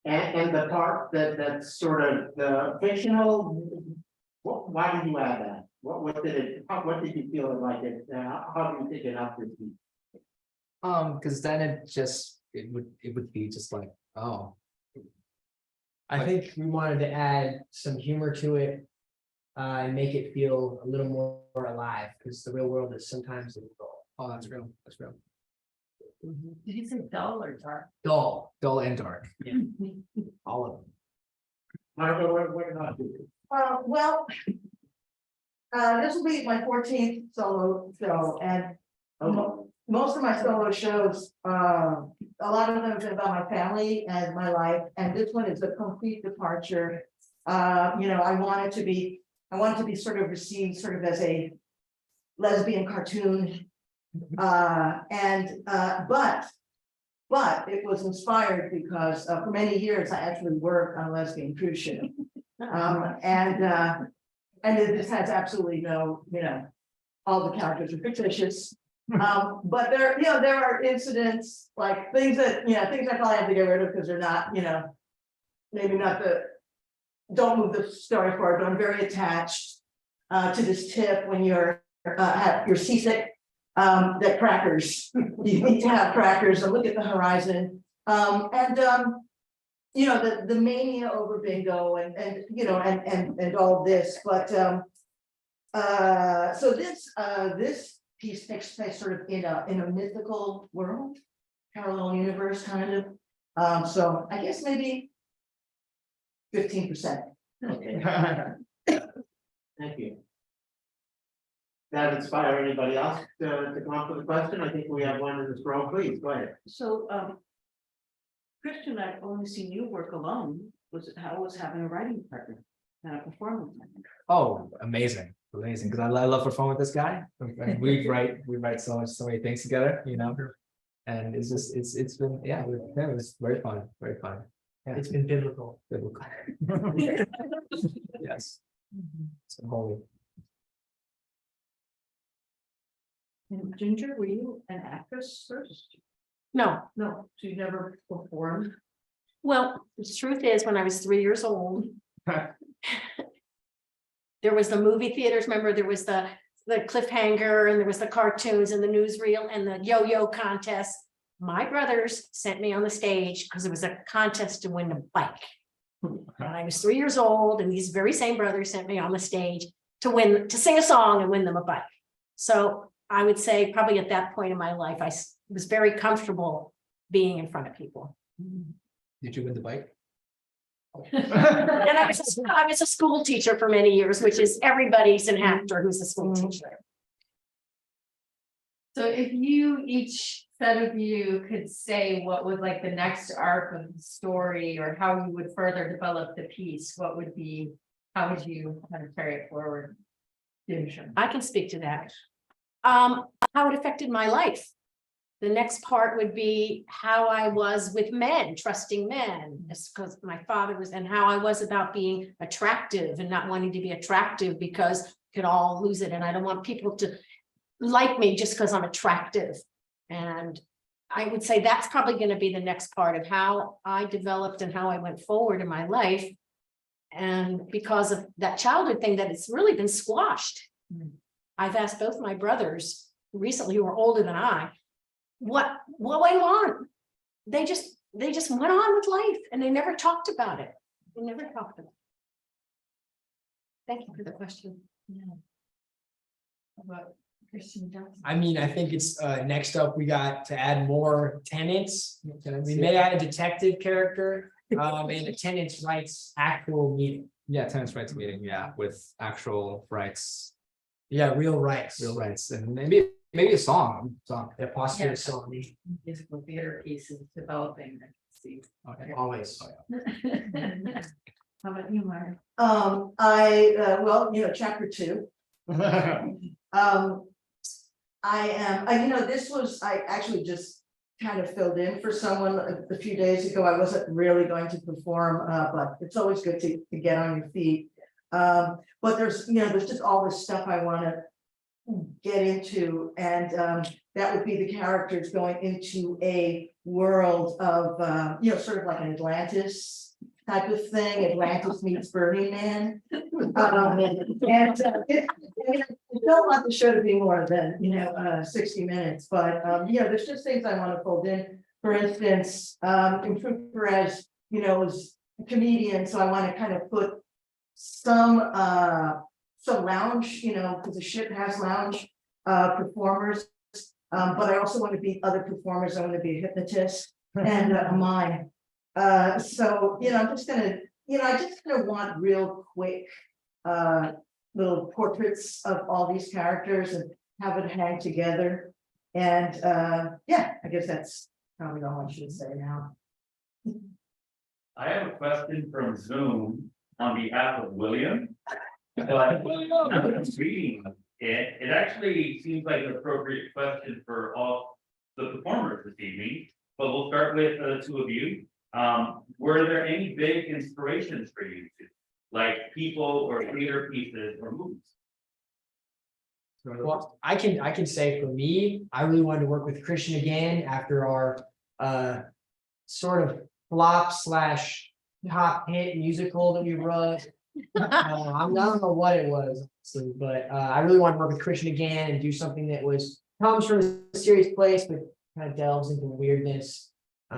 And the part that's sort of the fictional, why did you add that? What did you feel like it, how do you think it helped this week? Because then it would be just like, oh. I think we wanted to add some humor to it. And make it feel a little more alive, because the real world is sometimes. Oh, that's real. That's real. Did you say dull or dark? dull and dark. Yeah. All of them. Marco, what not do? Well. This will be my 14th solo show, and most of my solo shows, a lot of them have been about my family and my life, and this one is a complete departure. I wanted to be sort of received sort of as a lesbian cartoon. But it was inspired because for many years I actually worked on a lesbian cruise ship. And this has absolutely no, all the characters are fictitious. But there are incidents, like things that I probably have to get rid of because they're not, maybe not don't move the story forward, but I'm very attached to this tip when you're seasick, that crackers, you need to have crackers and look at the horizon. The mania over bingo and all this, but so this piece takes place sort of in a mythical world, parallel universe kind of. So I guess maybe 15%. Okay. Thank you. That inspire anybody else to come up with a question? I think we have one in this row, please, go ahead. So, Christian, I've only seen you work alone. How was having a writing partner and a performance partner? Oh, amazing, because I love performing with this guy. And we write so many things together, and it's just it's been it was very fun. Yeah. It's been biblical. Yes. So holy. And Ginger, were you an actress first? No, No, so you never performed? well, the truth is, when I was 3 years old. There was the movie theaters, remember, there was the cliffhanger, and there was the cartoons and the newsreel and the yo-yo contest. My brothers sent me on the stage because it was a contest to win a bike. And I was 3 years old, and these very same brothers sent me on the stage to sing a song and win them a bike. So I would say probably at that point in my life, I was very comfortable being in front of people. Did you win the bike? And I was a school teacher for many years, which is everybody's an actor who's a school teacher. So if you, each set of you could say what was like the next arc of the story or how you would further develop the piece, how would you kind of carry it forward? I can speak to that. How it affected my life. The next part would be how I was with men, trusting men, because my father was, and how I was about being attractive and not wanting to be attractive because we could all lose it. And I don't want people to like me just because I'm attractive. And I would say that's probably going to be the next part of how I developed and how I went forward in my life. And because of that childhood thing, that it's really been squashed. I've asked both my brothers recently, who are older than I, what went on? They just went on with life, and they never talked about it. They never talked about it. Thank you for the question. About Christian Johnson. I mean, I think it's next up, we got to add more tenants. We may add a detective character, and a tenants rights actual meeting. Yeah, tenants rights meeting, with actual rights, Yeah, real rights. and maybe a song. Yeah, possibly Yeah. a song. Musical theater pieces developing. I can see. Okay. Always. How about you, Mark? Chapter 2. I actually just kind of filled in for someone a few days ago. I wasn't really going to perform, but it's always good to get on your feet. But there's just all this stuff I want to get into, and that would be the characters going into a world of sort of like an Atlantis type of thing. Atlantis meets Burning Man. I don't want the show to be more than 60 minutes, but there's just things I want to fold in. For instance, Improve Perez, is a comedian, so I want to kind of put some lounge, because the ship has lounge performers But I also want to be other performers. I want to be a hypnotist and a mime. So, I'm just gonna, I just kind of want real quick, little portraits of all these characters and have it hang together. And, yeah, I guess that's probably all I should say now. I have a question from Zoom on behalf of William. But I was reading it, it actually seems like an appropriate question for all the performers this evening. But we'll start with the two of you. Were there any big inspirations for you, like people or theater pieces or movies? Well, I can say for me, I really wanted to work with Christian again after our sort of flop / top hit musical that we wrote. I don't know what it was, honestly, but I really wanted to work with Christian again and do something that comes from a serious place, but kind of delves into weirdness.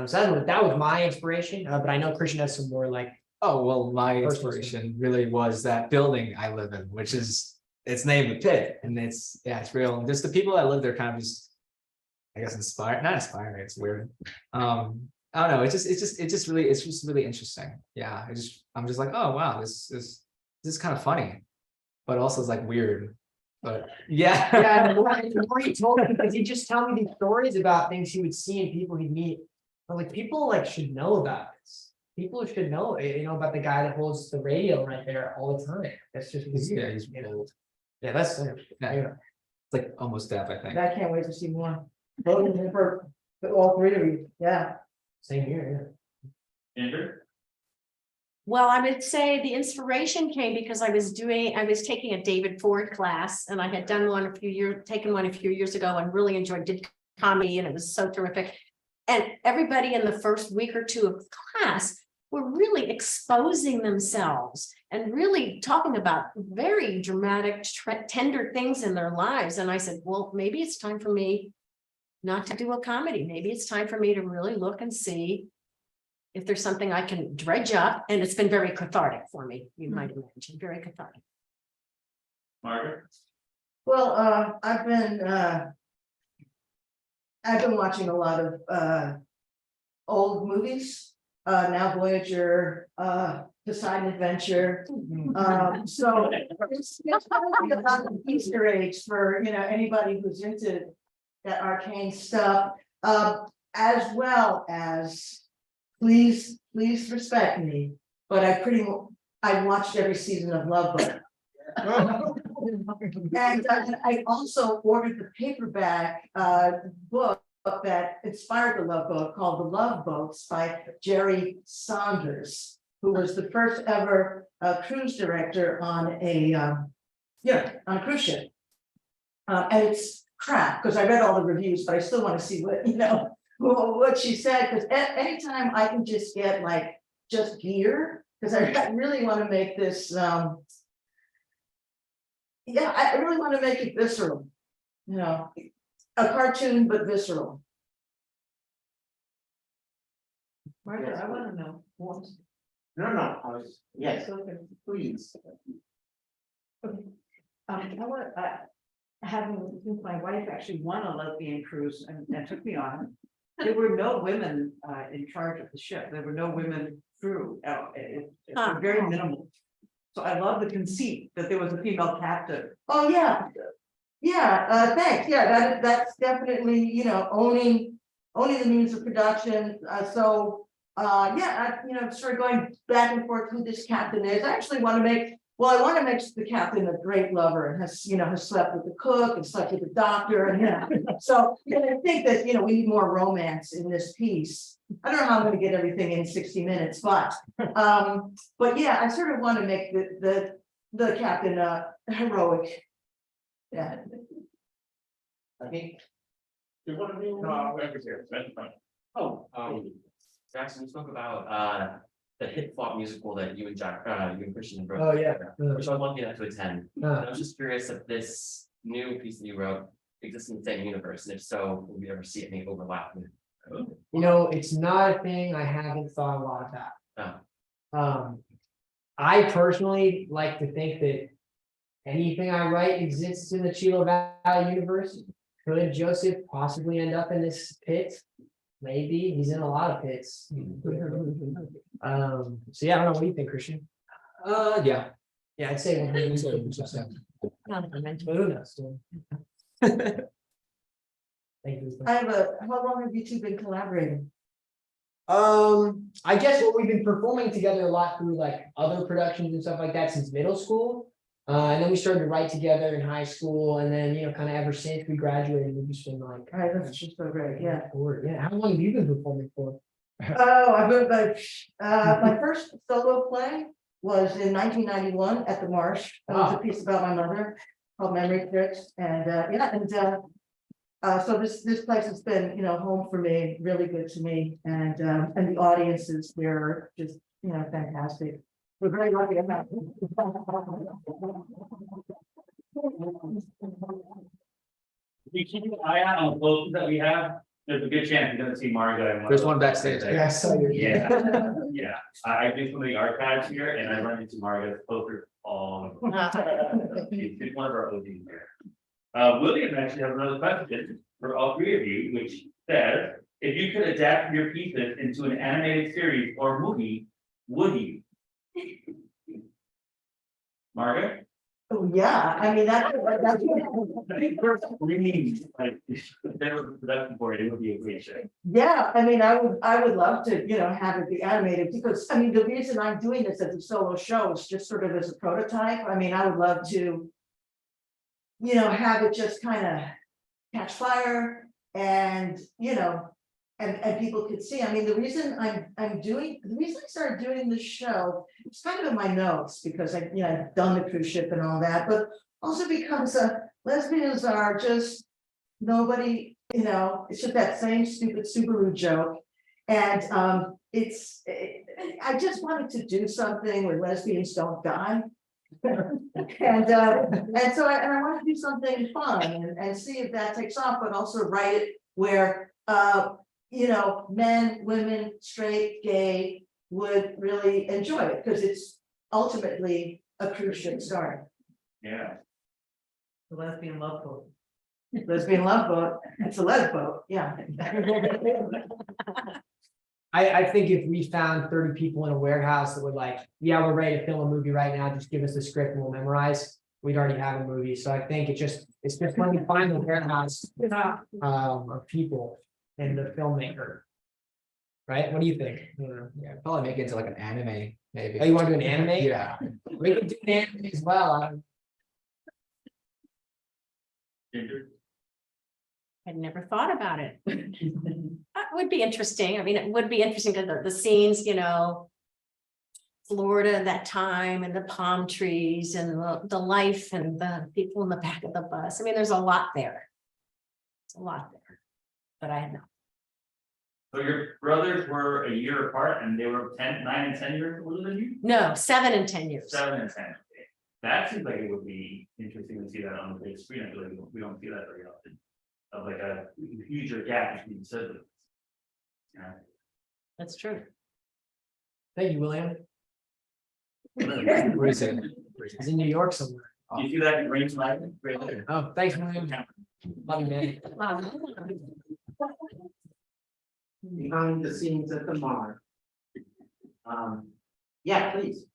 So that was my inspiration, but I know Christian has some more like. Oh, well, my Personal inspiration really was that building I live in, which is, it's named the Pit, and it's real, and just the people that live there kind of just, I guess, not inspiring, it's weird. I don't know, it's just really interesting. Yeah, I'm just like, oh, wow, this is kind of funny, but also it's like weird, but yeah. Yeah, and the more he told me, because he'd just tell me these stories about things he would see and people he'd meet. But like people like should know about this. People should know, about the guy that holds the radio right there all the time. That's just weird. He's old. Yeah, that's Yeah. It's like almost deaf, I think. I can't wait to see more. Voting for all three of you, yeah. same here. Andrew? Well, I would say the inspiration came because I was taking a David Ford class, and I had done taken one a few years ago and really did comedy, and it was so terrific. And everybody in the first week or two of class were really exposing themselves and really talking about very dramatic, tender things in their lives. And I said, well, maybe it's time for me not to do a comedy. Maybe it's time for me to really look and see if there's something I can dredge up. And it's been very cathartic for me, you might imagine, very cathartic. Margaret? Well, I've been watching a lot of old movies, now Voyager, Poseidon Adventure. So it's probably about the Easter eggs for anybody who's into that arcane stuff, as well as please respect me, but I watched every season of Love Boat. And I also ordered the paperback book that inspired the Love Boat called The Love Boats by Jerry Saunders, who was the first ever cruise director on a cruise ship. And it's crap because I read all the reviews, but I still want to see what she said, because anytime I can just get like just gear, because I really want to make this I really want to make it visceral, a cartoon, but visceral. Margaret, I want to know. No, yes, please. Having, since my wife actually won a lesbian cruise and took me on it, there were no women in charge of the ship. There were no women crew. It was very minimal. So I love the conceit that there was a female captain. Oh, yeah. Yeah, thanks. Yeah, that's definitely, owning the means of production. Sort of going back and forth who this captain is. I actually want to make the captain a great lover and has slept with the cook and slept with the doctor. And so I think that we need more romance in this piece. I don't know how I'm going to get everything in 60 minutes, but yeah, I sort of want to make the captain heroic. Yeah. Okay. You want to be? No, whoever's here, that's fine. Oh, Jackson, you spoke about the hit flop musical that you and Christian wrote. Oh, yeah. together, which I was lucky enough to attend. And Uh, I was just curious if this new piece that you wrote exists in the same universe, and if so, will we ever see any overlap with? It's not a thing I haven't thought a lot about. Oh. I personally like to think that anything I write exists in the Chilo Valley universe. Could Joseph possibly end up in this pit? Maybe, he's in a lot of pits. So yeah, I don't know, what do you think, Christian? Yeah. Yeah, I'd say. 100%. Not to mention- But who knows? Thank you. How long have you two been collaborating? I guess what we've been performing together a lot through like other productions and stuff like that since middle school. And then we started to write together in high school, and then, kind of ever since we graduated, we've just been like. All right, that's just so great, yeah. Yeah, how long have you been performing for? Oh, I've been like, my first solo play was in 1991 at the Marsh. It was a piece about my mother called Memory Tricks, and so this place has been, home for me, really good to me, and the audiences here are just, fantastic. We're very lucky about it. If you keep an eye out on the posters that we have, there's a good chance you're gonna see Margo. There's one backstage. Yeah, I saw your. Yeah, yeah, I do some of the archives here and I run into Margo's posters all. She's one of our OGs here. William actually has another question for all three of you, which says, if you could adapt your pieces into an animated series or movie, would you? Margo? Oh, yeah, I mean, that's. I think first, we need, like, if there was a production for it, it would be a great show. Yeah, I mean, I would love to, have it be animated, because, I mean, the reason I'm doing this as a solo show is just sort of as a prototype. I mean, I would love to. Have it just kind of catch fire and, and people could see. I mean, the reason the reason I started doing this show, it's kind of in my notes, because I've done the cruise ship and all that, but also because lesbians are just nobody, it's just that same stupid Subaru joke. And I just wanted to do something where lesbians don't die. And so I want to do something fun and see if that takes off, but also write it where men, women, straight, gay would really enjoy it, because it's ultimately a cruise ship story. Yeah. The lesbian love boat. Lesbian love boat, it's a les boat, yeah. I think if we found 30 people in a warehouse that were like, yeah, we're ready to film a movie right now, just give us the script and we'll memorize, we'd already have a movie. So I think it's just when we find the warehouse of people and the filmmaker. Right? What do you think? Yeah, probably make it into like an anime, maybe. Oh, you want to do an anime? Yeah. We could do an anime as well. Ginger? I'd never thought about it. That would be interesting. I mean, it would be interesting because the scenes, Florida at that time, and the palm trees and the life and the people in the back of the bus. I mean, there's a lot there. It's a lot there, but I had no. So your brothers were a year apart and they were 9 and 10 years older than you? No, 7 and 10 years. 7 and 10. Okay. That seems like it would be interesting to see that on the big screen. I feel like we don't see that very often. Of like a huger gap between siblings. Yeah. That's true. Thank you, William. Where is it? He's in New York somewhere. You see that in Range Lighting? Right there. Oh, thanks, William. Love you, man. Behind the scenes at the Marsh. Yeah, please.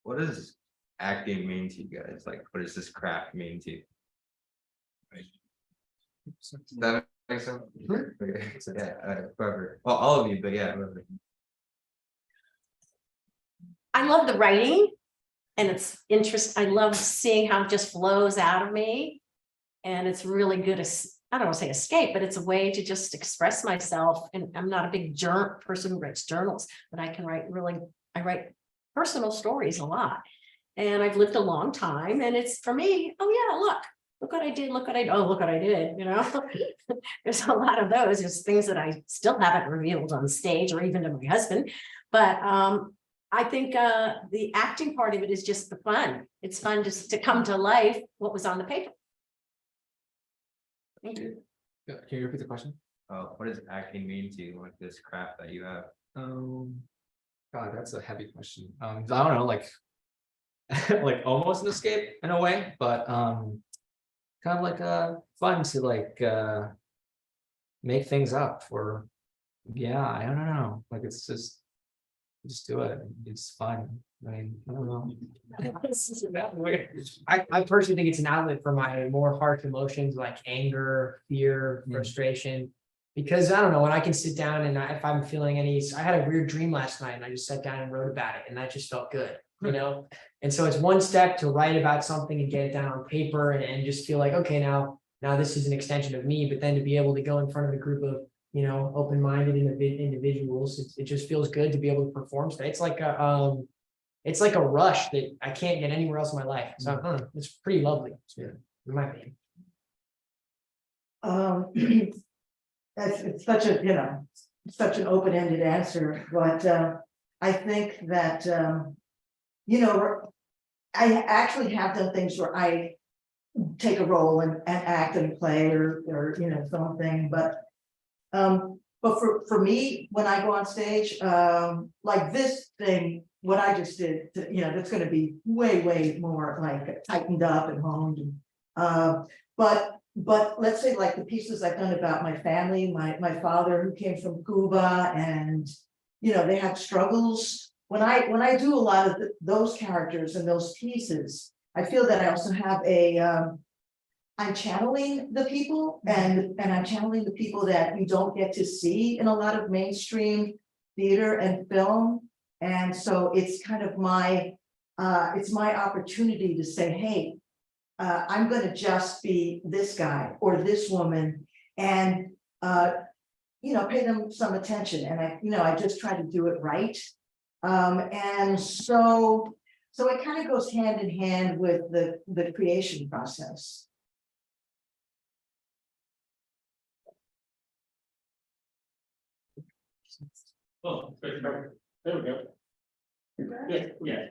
What does acting mean to you guys? Like, what does this craft mean to you? Does that make sense? Okay, so yeah, whoever, well, all of you, but yeah, whoever. I love the writing, and it's interesting. I love seeing how it just flows out of me. And it's really good. I don't want to say escape, but it's a way to just express myself. And I'm not a big person who writes journals, but I can I write personal stories a lot. And I've lived a long time, and it's for me, oh yeah, look what I did, look what I did, There's a lot of those. There's things that I still haven't revealed on stage or even to my husband. But I think the acting part of it is just the fun. It's fun just to come to life what was on the paper. Can you repeat the question? What does acting mean to you, like this craft that you have? God, that's a heavy question. I don't know, like, like almost an escape in a way, but kind of like fun to like make things up or yeah, I don't know. Like it's just do it. It's fun. I mean, I don't know. I personally think it's an outlet for my more harsh emotions like anger, fear, frustration. Because I don't know, when I can sit down and if I'm feeling I had a weird dream last night and I just sat down and wrote about it and that just felt good, you know? And so it's one step to write about something and get it down on paper and just feel like, okay, now this is an extension of me, but then to be able to go in front of a group of, open-minded individuals, it just feels good to be able to perform. So it's like a rush that I can't get anywhere else in my life. So it's pretty lovely. In my opinion. It's such a, such an open-ended answer, but I think that, I actually have done things where I take a role and act and play or something, but for me, when I go on stage, like this thing, what I just did, that's gonna be way more like tightened up and honed. But let's say like the pieces I've done about my family, my father who came from Cuba and, they had struggles. When I do a lot of those characters and those pieces, I feel that I also have I'm channeling the people and I'm channeling the people that you don't get to see in a lot of mainstream theater and film. And so it's kind of it's my opportunity to say, hey, I'm going to just be this guy or this woman and, pay them some attention. And I just try to do it right. And so it kind of goes hand in hand with the creation process. Oh, there we go. Yeah.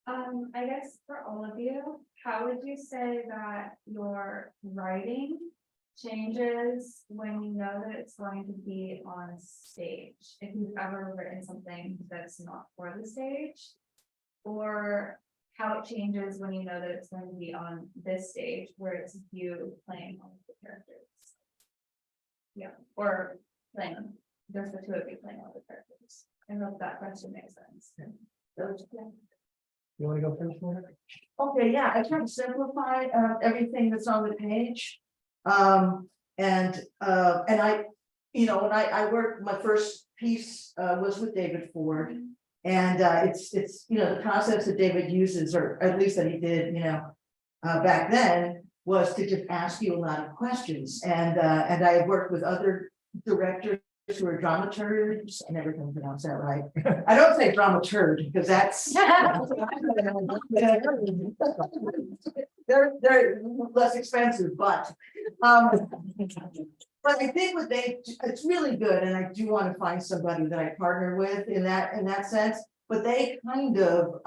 I guess for all of you, how would you say that your writing changes when you know that it's going to be on stage? If you've ever written something that's not for the stage, or how it changes when you know that it's going to be on this stage where it's you playing all of the characters. Yeah, or playing, there's the two of you playing all the characters. I hope that question makes sense. You want to go first? Laura? Okay, yeah, I try to simplify everything that's on the page. And I, when I worked, my first piece was with David Ford. And it's the concepts that David uses, or at least that he did, back then, was to just ask you a lot of questions. And I worked with other directors who are dramaturgs. I never can pronounce that right. I don't say dramaturg because that's they're less expensive, but I think it's really good, and I do want to find somebody that I partner with in that sense. But they kind of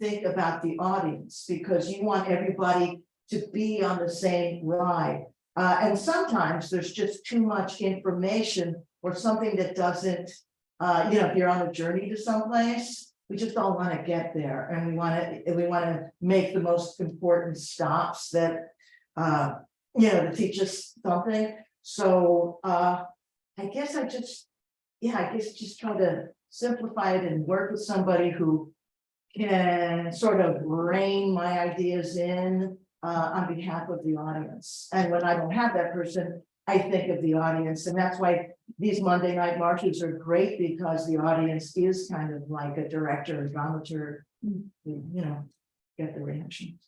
think about the audience because you want everybody to be on the same ride. And sometimes there's just too much information or something that doesn't, if you're on a journey to someplace, we just don't want to get there, and we want to make the most important stops that to teach us something. So I guess just try to simplify it and work with somebody who can sort of rein my ideas in on behalf of the audience. And when I don't have that person, I think of the audience, and that's why these Monday night marches are great, because the audience is kind of like a director or dramaturg, get the reactions.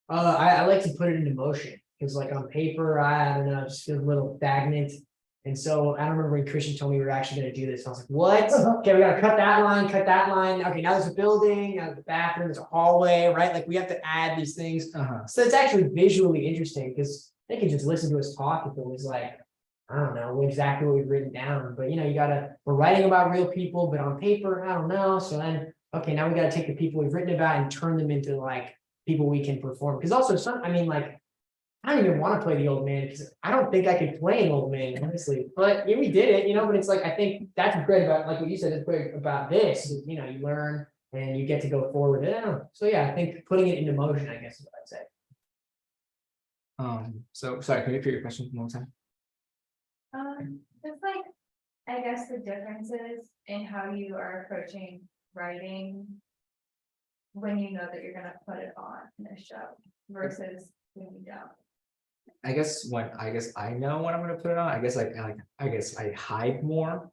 I like to put it into motion because, like, on paper, I don't know, it just feels a little stagnant. And so I don't remember when Christian told me we were actually going to do this. I was like, what? Okay, we got to cut that line, cut that line. Okay, now there's a building, now there's a bathroom, there's a hallway, right? Like, we have to add these things. So it's actually visually interesting because they can just listen to us talk if it was like, I don't know exactly what we've written down, but we're writing about real people, but on paper, I don't know. So then, okay, now we got to take the people we've written about and turn them into like people we can perform. Because also I don't even want to play the old man because I don't think I could play an old man, honestly. But yeah, we did it, but it's like, I think that's great about, like what you said, it's great about this, is, you learn and you get to go forward. So yeah, I think putting it into motion, I guess is what I'd say. So sorry, can you repeat your question one more time? Just like, I guess the differences in how you are approaching writing. When you know that you're gonna put it on in a show versus when you don't. I guess I know when I'm gonna put it on. I guess I guess I hide more.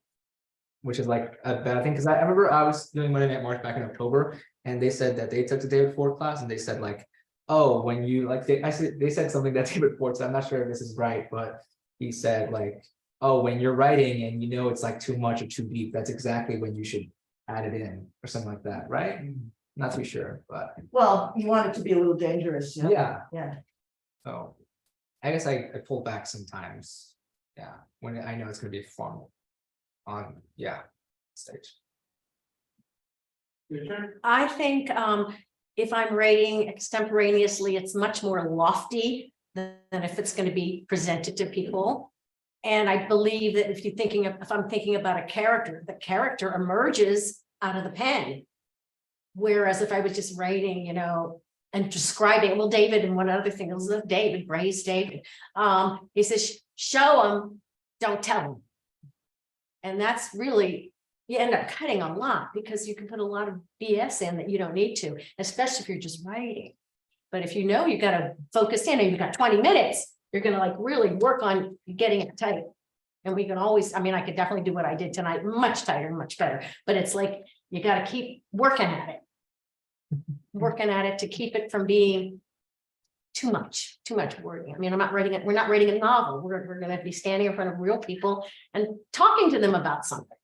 Which is like a bad thing, because I remember I was doing Monday Night March back in October, and they said that they took the day before class, and they said like, oh, when you like, they said something that day before, so I'm not sure if this is right, but he said like, oh, when you're writing and you know it's like too much or too deep, that's exactly when you should add it in, or something like that, right? Not too sure, but Well, you want it to be a little dangerous. yeah, Yeah. so I guess I pull back sometimes, yeah, when I know it's gonna be fun on, yeah, stage. I think if I'm writing extemporaneously, it's much more lofty than if it's going to be presented to people. And I believe that if I'm thinking about a character, the character emerges out of the pen. Whereas if I was just writing, and describing, well, David, and one other thing, David, Ray's David. He says, show him, don't tell him. And that's really, you end up cutting a lot because you can put a lot of BS in that you don't need to, especially if you're just writing. But if you know you got to focus in and you've got 20 minutes, you're going to like really work on getting it tight. And we can always, I could definitely do what I did tonight, much tighter, much better. But it's like, you got to keep working at it. Working at it to keep it from being too much wording. I'm not writing it. We're not writing a novel. We're going to be standing in front of real people and talking to them about something.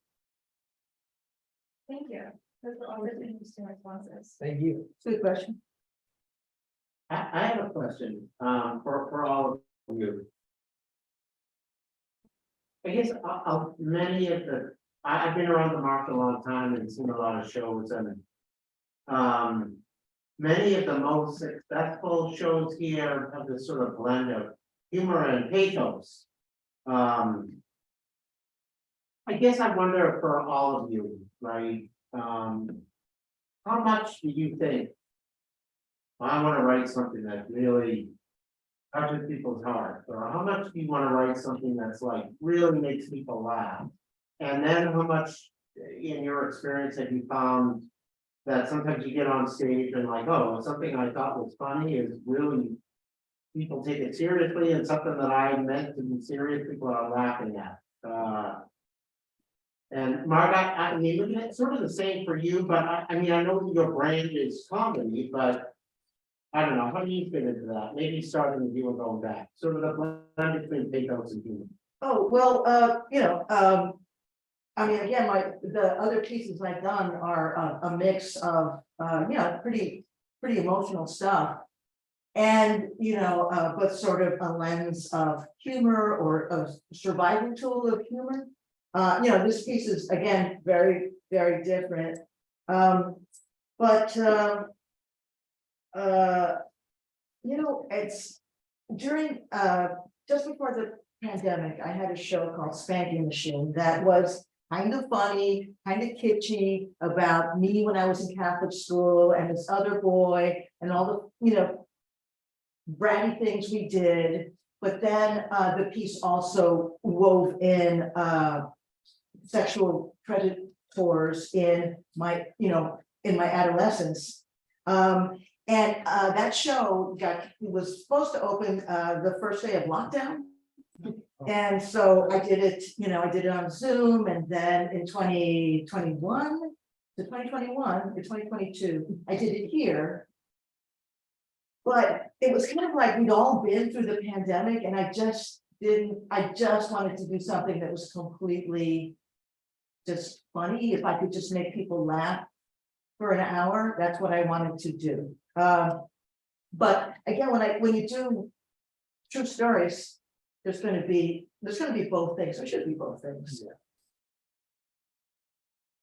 Thank you. Those are all really interesting responses. Thank you. Good question. I have a question, for all of you. I guess, many of I've been around the market a long time and seen a lot of shows, and many of the most successful shows here have this sort of blend of humor and pathos. I guess I wonder for all of you, right? How much do you think I want to write something that really touches people's hearts, or how much do you want to write something that's like really makes people laugh? And then how much, in your experience, have you found that sometimes you get on stage and like, oh, something I thought was funny is really, people take it seriously, and something that I meant to be serious, people are laughing at. And Mark, I mean, it's sort of the same for you, but I know your brand is comedy, but I don't know, how do you fit into that? Maybe starting with you and going back, sort of the blend between pathos and humor. Oh, well, again, the other pieces I've done are a mix of, pretty emotional stuff. And, but sort of a lens of humor or a survival tool of humor. This piece is, again, very, very different. It's during, just before the pandemic, I had a show called Spanking Machine that was kind of funny, kind of kitschy, about me when I was in Catholic school and this other boy and all the, bratty things we did. But then the piece also wove in sexual predators in my, in my adolescence. And that show was supposed to open the first day of lockdown. And so I did it, I did it on Zoom, and then in 2021 to 2021 to 2022, I did it here. But it was kind of like we'd all been through the pandemic, and I just wanted to do something that was completely just funny. If I could just make people laugh for an hour, that's what I wanted to do. But again, when you do true stories, there's going to be both things. There should be both things.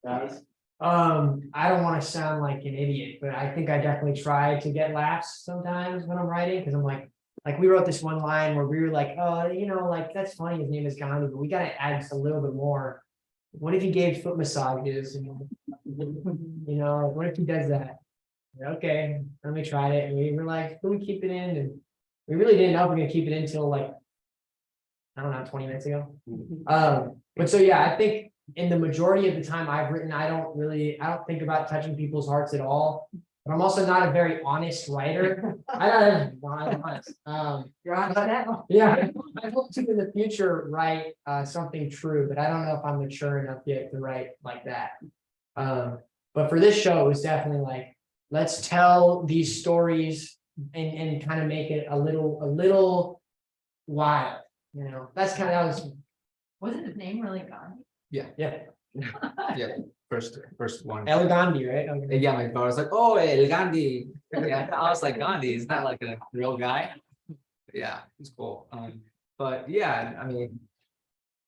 Guys, I don't want to sound like an idiot, but I think I definitely try to get laughs sometimes when I'm writing, because I'm like we wrote this one line where we were like, oh, like that's funny, his name is Gandhi, but we got to add just a little bit more. What if he gave foot massages? What if he does that? Okay, then we tried it, and we were like, can we keep it in? And we really didn't know if we are gonna keep it until like, I don't know, 20 minutes ago. But so, yeah, I think in the majority of the time I've written, I don't think about touching people's hearts at all. But I'm also not a very honest writer. I don't, well, I'm honest. You're on now. Yeah, I hope to in the future write something true, but I don't know if I'm mature enough yet to write like that. But for this show, it was definitely like, let's tell these stories and kind of make it a little wild, you know, that's kind of, that was, Wasn't his name really gone? yeah. Yeah, first one. El Gandhi, right? Okay. Yeah, my brother was like, oh, El Gandhi. Yeah, I was like, Gandhi, is that like a real guy? Yeah, he's cool. But yeah, I mean,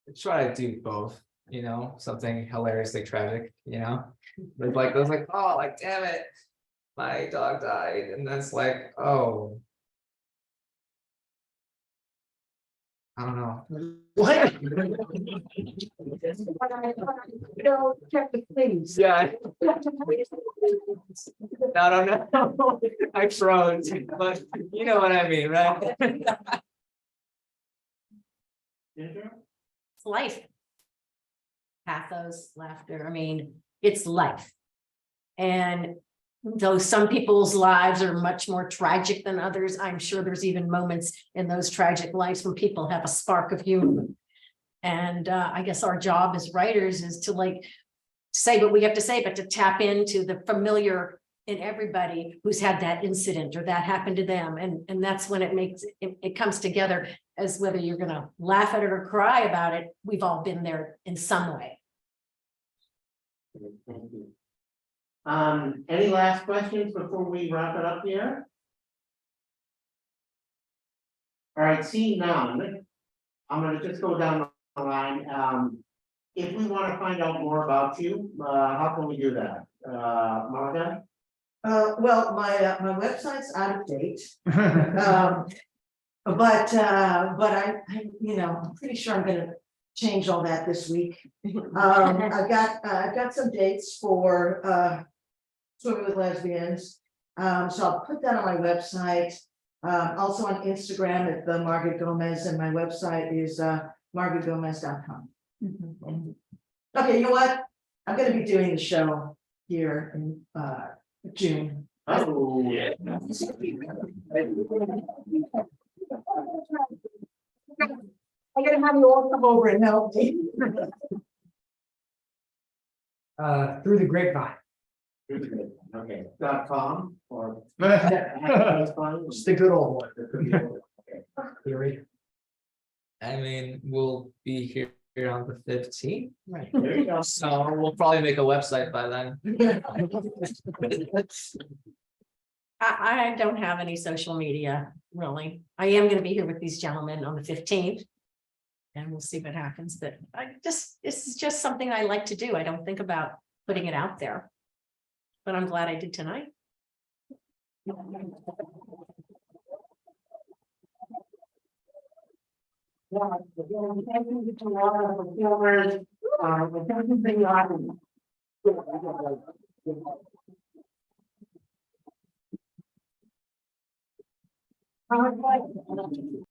I try to do both, you know, something hilariously tragic, you know? There's like, oh, like, damn it, my dog died, and that's like, oh. I don't know. What? Check the please. Yeah. I don't know. I froze, but you know what I mean, right? It's life. Pathos, laughter, I mean, it's life. And though some people's lives are much more tragic than others, I'm sure there's even moments in those tragic lives when people have a spark of humor. And I guess our job as writers is to like say what we have to say, but to tap into the familiar in everybody who's had that incident or that happened to them. And that's when it makes it comes together, as whether you're gonna laugh at it or cry about it, we've all been there in some way. Thank you. Any last questions before we wrap it up here? All right, seeing none, I'm gonna just go down the line. If we want to find out more about you, how can we do that? Martha? Well, my website's out of date. But I'm pretty sure I'm gonna change all that this week. I've got some dates for Swimming with Lesbians. So I'll put that on my website. Also on Instagram at the Margaret Gomez, and my website is margaretgomez.com. Okay, you know what? I'm gonna be doing the show here in June. Oh, yeah. I'm gonna have you all come over and help me. Through the grapevine. Okay, .com or. Just the good old one. Theory. I mean, we'll be here on the 15th, Right. There you go. so we'll probably make a website by then. I don't have any social media, really. I am gonna be here with these gentlemen on the 15th. And we'll see what happens, but this is just something I like to do. I don't think about putting it out there. But I'm glad I did tonight.